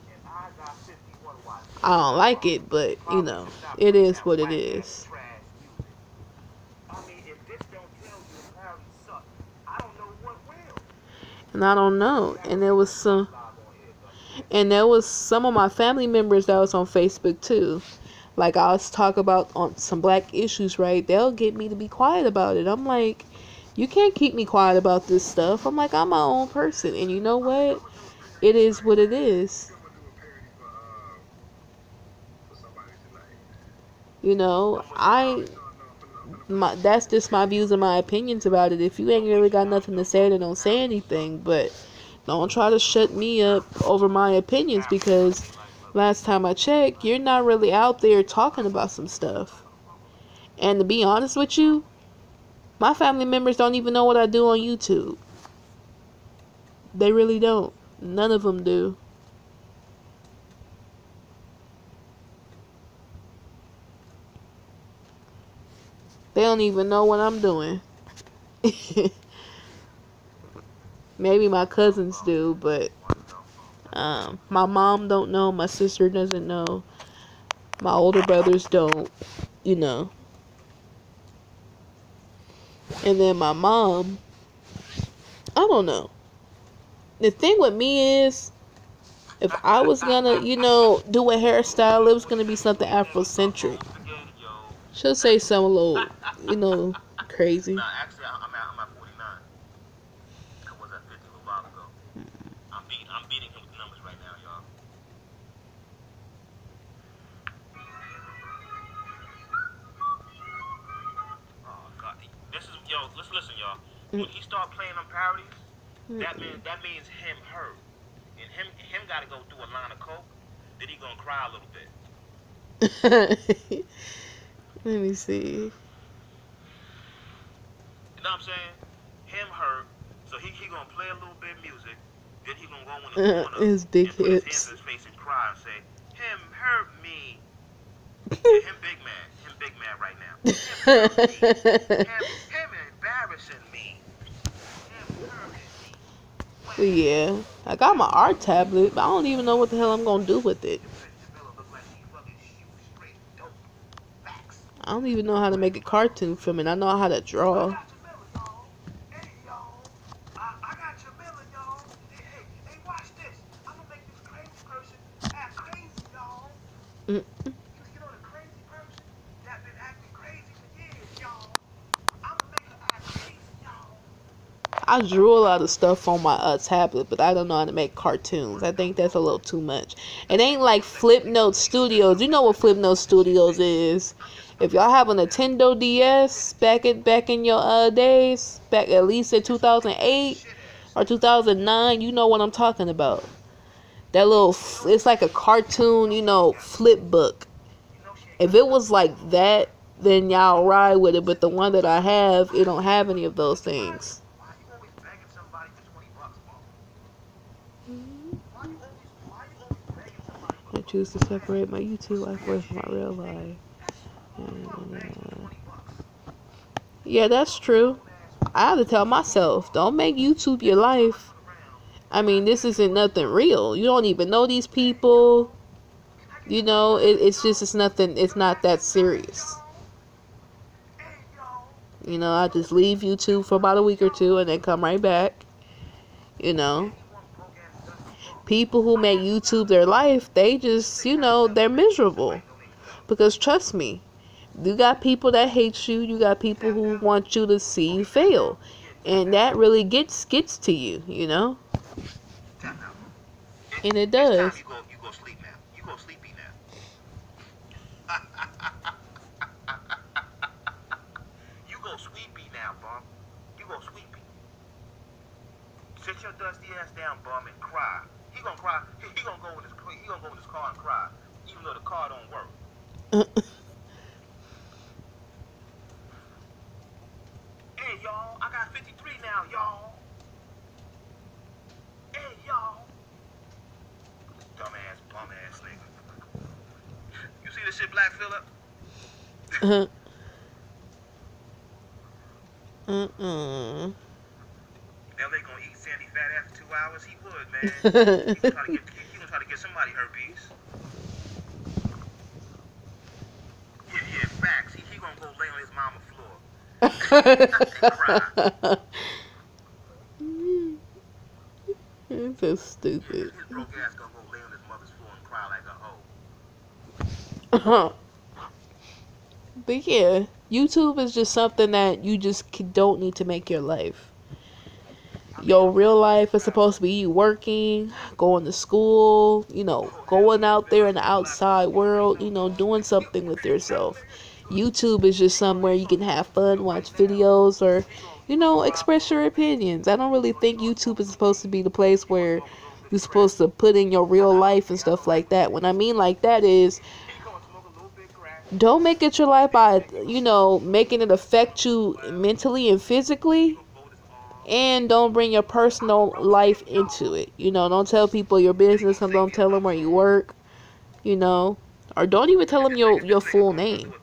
I don't like it, but you know, it is what it is. And I don't know. And there was some of my family members that was on Facebook too. Like, I'll talk about on some black issues, right? They'll get me to be quiet about it. I'm like, you can't keep me quiet about this stuff. I'm like, I'm my own person. And you know what? It is what it is. You know, that's just my views and my opinions about it. If you ain't really got nothing to say, then don't say anything. But don't try to shut me up over my opinions, because last time I checked, you're not really out there talking about some stuff. And to be honest with you, my family members don't even know what I do on YouTube. They really don't. None of them do. They don't even know what I'm doing. Maybe my cousins do, but my mom don't know. My sister doesn't know. My older brothers don't. You know. And then my mom, I don't know. The thing with me is, if I was gonna, do a hairstyle, it was gonna be something Afrocentric. She'll say something a little, crazy. No, actually, I'm at 49. I was at 50 a little while ago. I'm beating him with the numbers right now, y'all. Oh God, listen, y'all. When he start playing them parodies, that means him hurt, and him got to go through a line of coke. Then he gonna cry a little bit. Let me see. You know what I'm saying? Him hurt, so he gonna play a little bit of music. Then he gonna go in the corner His big and put his hands hips. in his face and cry and say, "Him hurt me." Yeah, him big man right now. Him hurt me. Him embarrassing me. Him hurting me. Yeah, I got my art tablet, but I don't even know what the hell I'm gonna do with it. I don't even know how to make a cartoon from it. I know how to draw. Mm. I drew a lot of stuff on my tablet, but I don't know how to make cartoons. I think that's a little too much. It ain't like Flipnote Studios. You know what Flipnote Studios is? If y'all have a Nintendo DS back in your days, back at least in 2008 or 2009, you know what I'm talking about. That little, it's like a cartoon, flip book. If it was like that, then y'all ride with it. But the one that I have, it don't have any of those things. I choose to separate my YouTube life away from my real life. Yeah, that's true. I have to tell myself, don't make YouTube your life. I mean, this isn't nothing real. You don't even know these people. It's nothing. It's not that serious. I just leave YouTube for about a week or two and then come right back. People who make YouTube their life, they just, they're miserable. Because trust me, you got people that hate you. You got people who want you to see you fail. And that really gets to you, And it does. You go sleep now. You go sleepy now. You go sweepy now, bum. You go sweepy. Sit your dusty ass down, bum, and cry. He gonna cry. He gonna go in his car and cry, even though the car don't work. Hey y'all, I got 53 now, y'all. Hey y'all. Dumbass, bum ass nigga. You see this shit, Black Phillip? LA gonna eat Sandy fat after 2 hours? He would, man. He gonna try to get somebody herpes. Yeah, facts. He gonna go lay on his mama floor and cry. It's so stupid. His broke ass gonna go lay on his mother's floor and cry like a hoe. But yeah, YouTube is just something that you just don't need to make your life. Your real life is supposed to be you working, going to school, going out there in the outside world, doing something with yourself. YouTube is just somewhere you can have fun, watch videos, or, express your opinions. I don't really think YouTube is supposed to be the place where you're supposed to put in your real life and stuff like that. What I mean like that is, don't make it your life by, making it affect you mentally and physically. And don't bring your personal life into it. Don't tell people your business and don't tell them where you work, or don't even tell them your full name.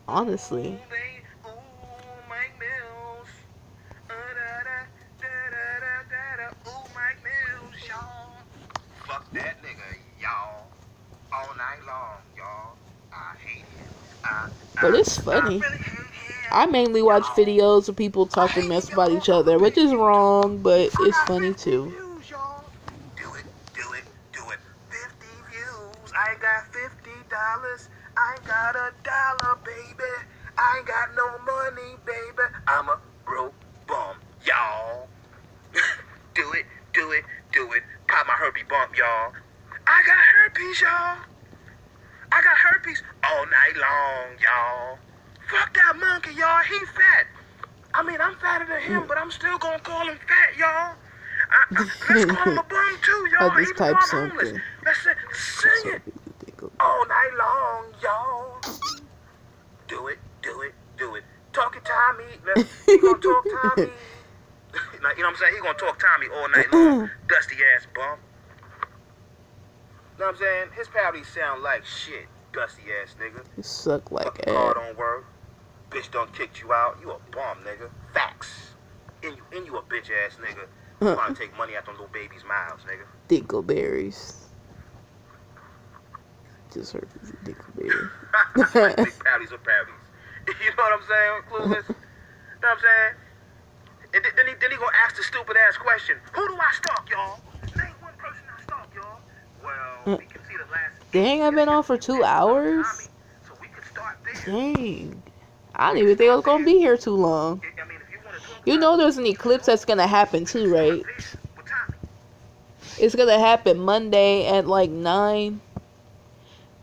Honestly. Fuck that nigga, y'all. All night long, y'all. I hate him. But it's funny. Really hate him. I mainly watch videos of people talking mess about each other, which is wrong, but it's funny too. Views, y'all. Do it, do it, do it. 50 views. I ain't got $50. I ain't got $1, baby. I ain't got no money, baby. I'm a broke bum, y'all. Do it, do it, do it. Pop my herpes bump, y'all. I got herpes, y'all. I got herpes all night long, y'all. Fuck that monkey, y'all. He fat. I mean, I'm fatter than him, but I'm still gonna call him fat, y'all. Let's call him a bum too, y'all. I just Even though I'm typed homeless. something. Let's sing it all night long, y'all. Do it, do it, do it. Talk it, Tommy. He gonna talk Tommy. You know what I'm saying? He gonna talk Tommy all night long. Dusty ass bum. You know what I'm saying? His parodies sound like shit. Dusty ass nigga. You suck like Fucking car ass. don't work. Bitch done kicked you out. You a bum, nigga. Facts. And you a bitch ass nigga. You wanna take money out them little babies' mouths, nigga. Dinkleberries. Just heard Dinkleberry. Big parodies are parodies. You know what I'm saying? Clueless. You know what I'm saying? And then he gonna ask the stupid ass question. Who do I stalk, y'all? Name one person I stalk, y'all. Well, we can see the last. Dang, I've been on for 2 hours? So we can start there. Dang. I didn't even think I was going to be here too long. I mean, if you wanna talk You know there's an eclipse that's going to happen too, right? with Tommy. It's going to happen Monday at like 9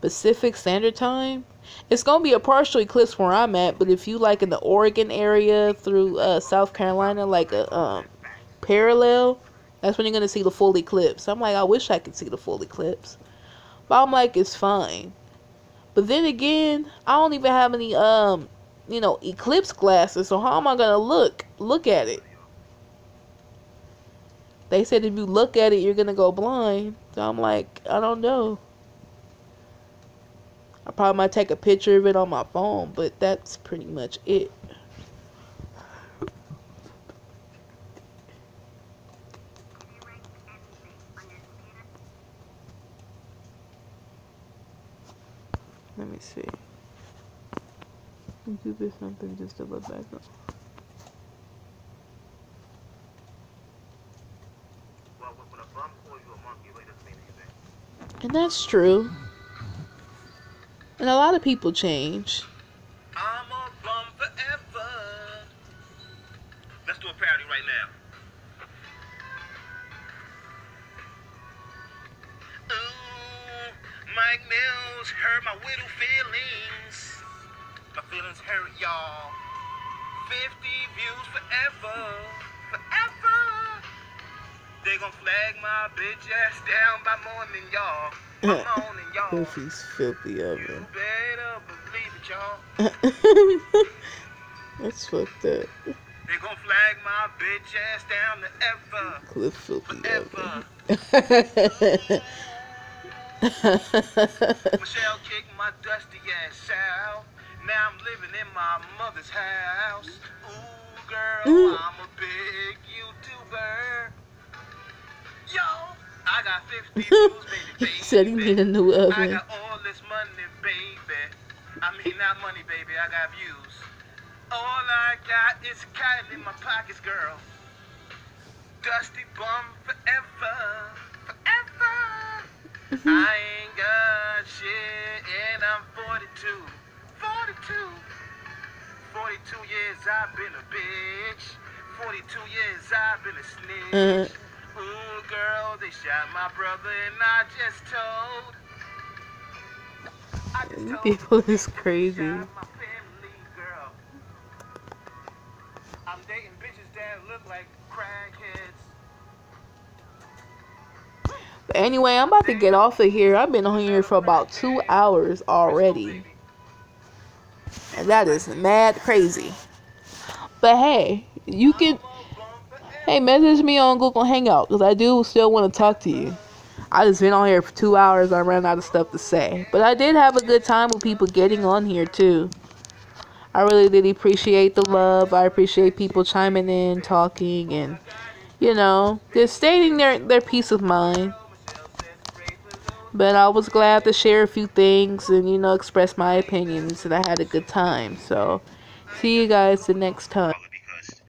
Pacific Standard Time. It's going to be a partial eclipse where I'm at, but if you like in the Oregon area through South Carolina, like a parallel, that's when you're going to see the full eclipse. I'm like, I wish I could see the full eclipse. But I'm like, it's fine. But then again, I don't even have any eclipse glasses, so how am I gonna look at it? They said if you look at it, you're gonna go blind. So I'm like, I don't know. I probably might take a picture of it on my phone, but that's pretty much it. Let me see. YouTube is something just to look back on. Well, when a bum calls you a monkey, it doesn't mean anything. And that's true. And a lot of people change. I'm a bum forever. Let's do a parody right now. Ooh, Mike Mills hurt my widow feelings. My feelings hurt, y'all. 50 views forever. Forever. They gon' flag my bitch ass down by morning, y'all. By morning, y'all. Filthy's filthy of You him. better believe it, y'all. That's fucked up. They gon' flag my bitch ass down to ever. Cliff filthy of Forever. him. Michelle kicked my dusty ass out. Now I'm living in my mother's house. Ooh, girl, I'm a big YouTuber. Yo, I got 50 views, baby. He said he need a new I oven. got all this money, baby. I mean, not money, baby. I got views. All I got is cotton in my pockets, girl. Dusty bum forever. Forever. I ain't got shit and I'm 42. 42. 42 years I've been a bitch. 42 years I've been a snitch. Ooh, girl, they shot my brother and I just told. People is crazy. My family, girl. I'm dating bitches that look like crackheads. But anyway, I'm about to get off of here. I've been on here for about 2 hours already. And that is mad crazy. But hey, you can message me on Google Hangout because I do still want to talk to you. I just been on here for 2 hours. I ran out of stuff to say. But I did have a good time with people getting on here too. I really did appreciate the love. I appreciate people chiming in, talking, and just stating their peace of mind. But I was glad to share a few things and express my opinions, and I had a good time. So, see you guys the next time.